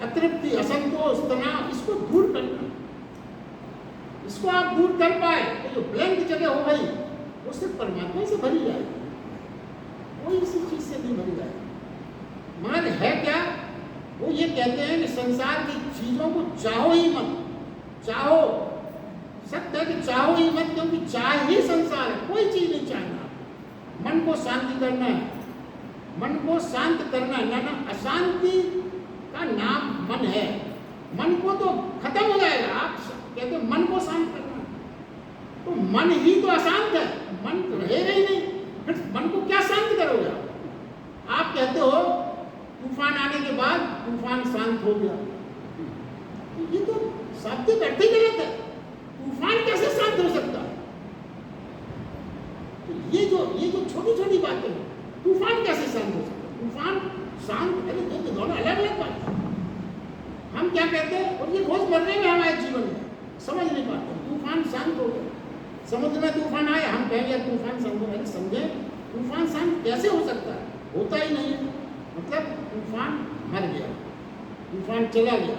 अतृप्ति, असंतोष, तनाव, इसको दूर करना। इसको आप दूर कर पाए तो जो ब्लैंक जगह हो गई वो सिर्फ परमात्मा से भरी जाएगी, कोई इसी चीज से नहीं भरी जाएगी। मान है क्या? वो ये कहते हैं कि संसार की चीजों को चाहो ही मत, चाहो, सत्य है कि चाहो ही मत, क्योंकि चाह ही संसार है, कोई चीज नहीं चाहना। मन को शांति करना है, मन को शांत करना है। ना अशांति का नाम मन है। मन को तो खत्म हो जाएगा। आप कहते हो मन को शांत करना, तो मन ही तो अशांत है, मन तो रहेगा ही नहीं, फिर मन को क्या शांत करोगे आप? कहते हो तूफान आने के बाद तूफान शांत हो गया, तो ये तो शाब्दिक अर्थ ही गलत है। तूफान कैसे शांत हो सकता है? तो ये जो छोटी छोटी बातें हैं, तूफान कैसे शांत हो सकता है? तूफान शांत, अरे दोनों अलग अलग बात है। हम क्या कहते हैं, और ये रोजमर्रे में हमारे जीवन में समझ नहीं पाते। तूफान शांत हो गया, समुद्र में तूफान आया, हम कहेंगे तूफान शांत हो गया। समझे, तूफान शांत कैसे हो सकता है? होता ही नहीं है। मतलब तूफान मर गया, तूफान चला गया।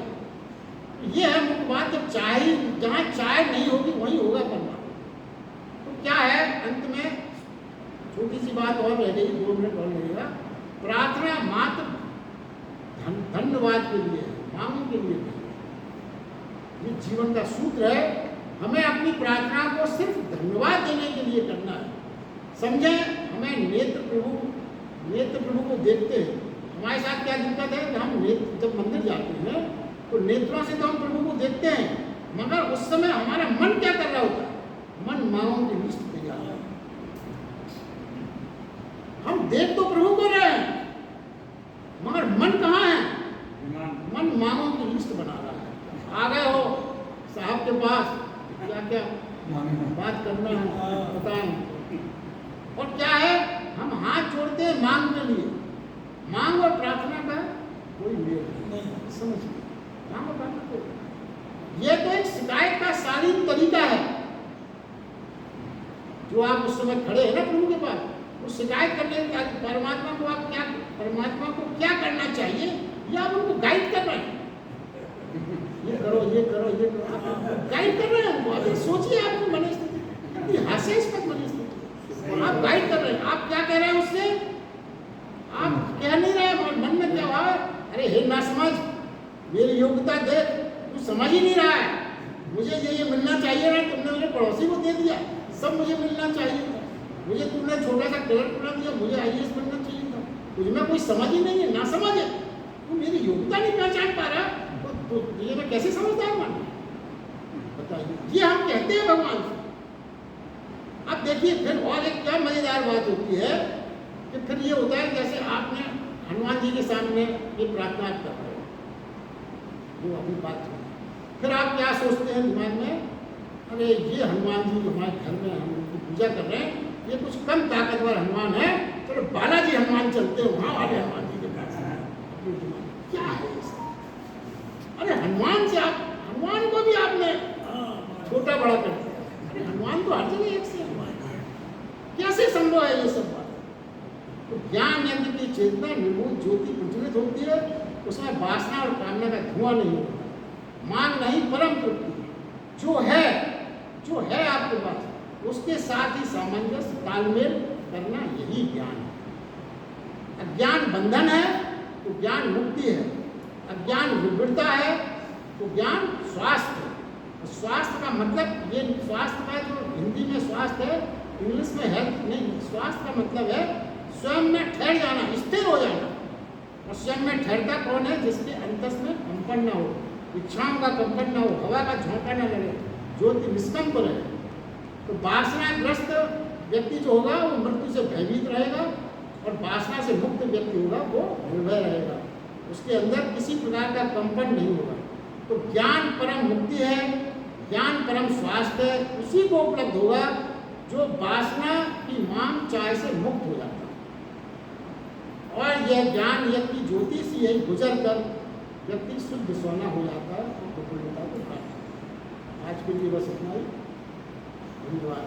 ये है मुख्य बात। जब चाय, जहाँ चाय नहीं होगी वहीं होगा परमात्मा। तो क्या है, अंत में छोटी सी बात और रह गई, 2 मिनट और लगेगा। प्रार्थना मात्र धन्यवाद के लिए, मांगने के लिए नहीं। ये जीवन का सूत्र है। हमें अपनी प्रार्थना को सिर्फ धन्यवाद देने के लिए करना है। समझे, हमें नेत्र प्रभु को देखते हैं। हमारे साथ क्या दिक्कत है कि हम जब मंदिर जाते हैं तो नेत्रों से तो हम प्रभु को देखते हैं, मगर उस समय हमारा मन क्या कर रहा होता है? मन मांगों की लिस्ट तैयार है। हम देख तो प्रभु को रहे हैं, मन मांगों की लिस्ट बना रहा है। आ गए हो साहब के पास, क्या क्या बात करना है बताएं। और क्या है, हम हाथ जोड़ते हैं मांग के लिए। मांग और प्रार्थना का कोई मेल नहीं, समझिए। मांग और प्रार्थना कोई, ये तो एक शिकायत का शालीन तरीका है जो आप उस समय खड़े हैं ना प्रभु के पास, वो शिकायत करने का परमात्मा को आप क्या, परमात्मा को क्या करना चाहिए, या आप उनको गाइड कर रहे हैं। ये करो ये करो ये करो, आप गाइड कर रहे हैं उनको। अभी सोचिए आपकी मनस्थिति कितनी हास्यास्पद मनस्थिति, और आप गाइड कर रहे हैं। आप क्या कह रहे हैं उससे, आप कह नहीं रहे हैं, मन में क्या भाव है, अरे हे ना समझ, मेरी योग्यता देख, तू समझ ही नहीं रहा है, मुझे ये मिलना चाहिए ना, तुमने मेरे पड़ोसी को दे दिया, सब मुझे मिलना चाहिए था, मुझे तुमने छोटा सा क्लर्क बना दिया, मुझे IAS बनना चाहिए था, तुझमें कोई समझ ही नहीं है, ना समझ है, तू मेरी योग्यता नहीं पहचान पा रहा, तो ये मैं कैसे समझदार मान, बताइए। ये हम कहते हैं भगवान से। अब देखिए फिर और एक क्या मजेदार बात होती है कि फिर ये होता है जैसे आपने हनुमान जी के सामने ये प्रार्थना कर रहे हो, जो अभी बात हुई, फिर आप क्या सोचते हैं दिमाग में, अरे ये हनुमान जी हमारे घर में हम उनकी पूजा कर रहे हैं, ये कुछ कम ताकतवर हनुमान है, चलो बालाजी हनुमान चलते हैं, वहाँ वाले हनुमान जी के पास। क्या है ये सब? अरे हनुमान से आप, हनुमान को भी आपने छोटा बड़ा कर दिया। अरे हनुमान तो हर जगह एक से हनुमान है, कैसे संभव है ये सब बात? तो ज्ञान यज्ञ की चेतना निर्मूल ज्योति प्रज्वलित होती है, उसमें वासना और कामना का धुआं नहीं होता, मांग नहीं परम तृप्ति जो है आपके पास, उसके साथ ही सामंजस्य तालमेल करना, यही ज्ञान है। अज्ञान बंधन है तो ज्ञान मुक्ति है, अज्ञान विवृता है तो ज्ञान स्वास्थ्य है। स्वास्थ्य का मतलब, ये स्वास्थ्य का जो हिंदी में स्वास्थ्य है, इंग्लिश में हेल्थ नहीं, स्वास्थ्य का मतलब है स्वयं में ठहर जाना, स्थिर हो जाना। और स्वयं में ठहरता कौन है, जिसके अंतस में कंपन न हो, इच्छाओं का कंपन न हो, हवा का झोंका न लगे, ज्योति निष्कंप रहे। तो वासनाग्रस्त व्यक्ति जो होगा वो मृत्यु से भयभीत रहेगा, और वासना से मुक्त व्यक्ति होगा वो निर्भय रहेगा, उसके अंदर किसी प्रकार का कंपन नहीं होगा। तो ज्ञान परम मुक्ति है, ज्ञान परम स्वास्थ्य है, उसी को उपलब्ध होगा जो वासना की मांग चाह से मुक्त हो जाता है। और यह ज्ञान यज्ञ ज्योति से यही गुजर कर व्यक्ति शुद्ध सोना हो जाता है और प्रफुल्लता को पाता है। आज के लिए बस इतना ही, धन्यवाद।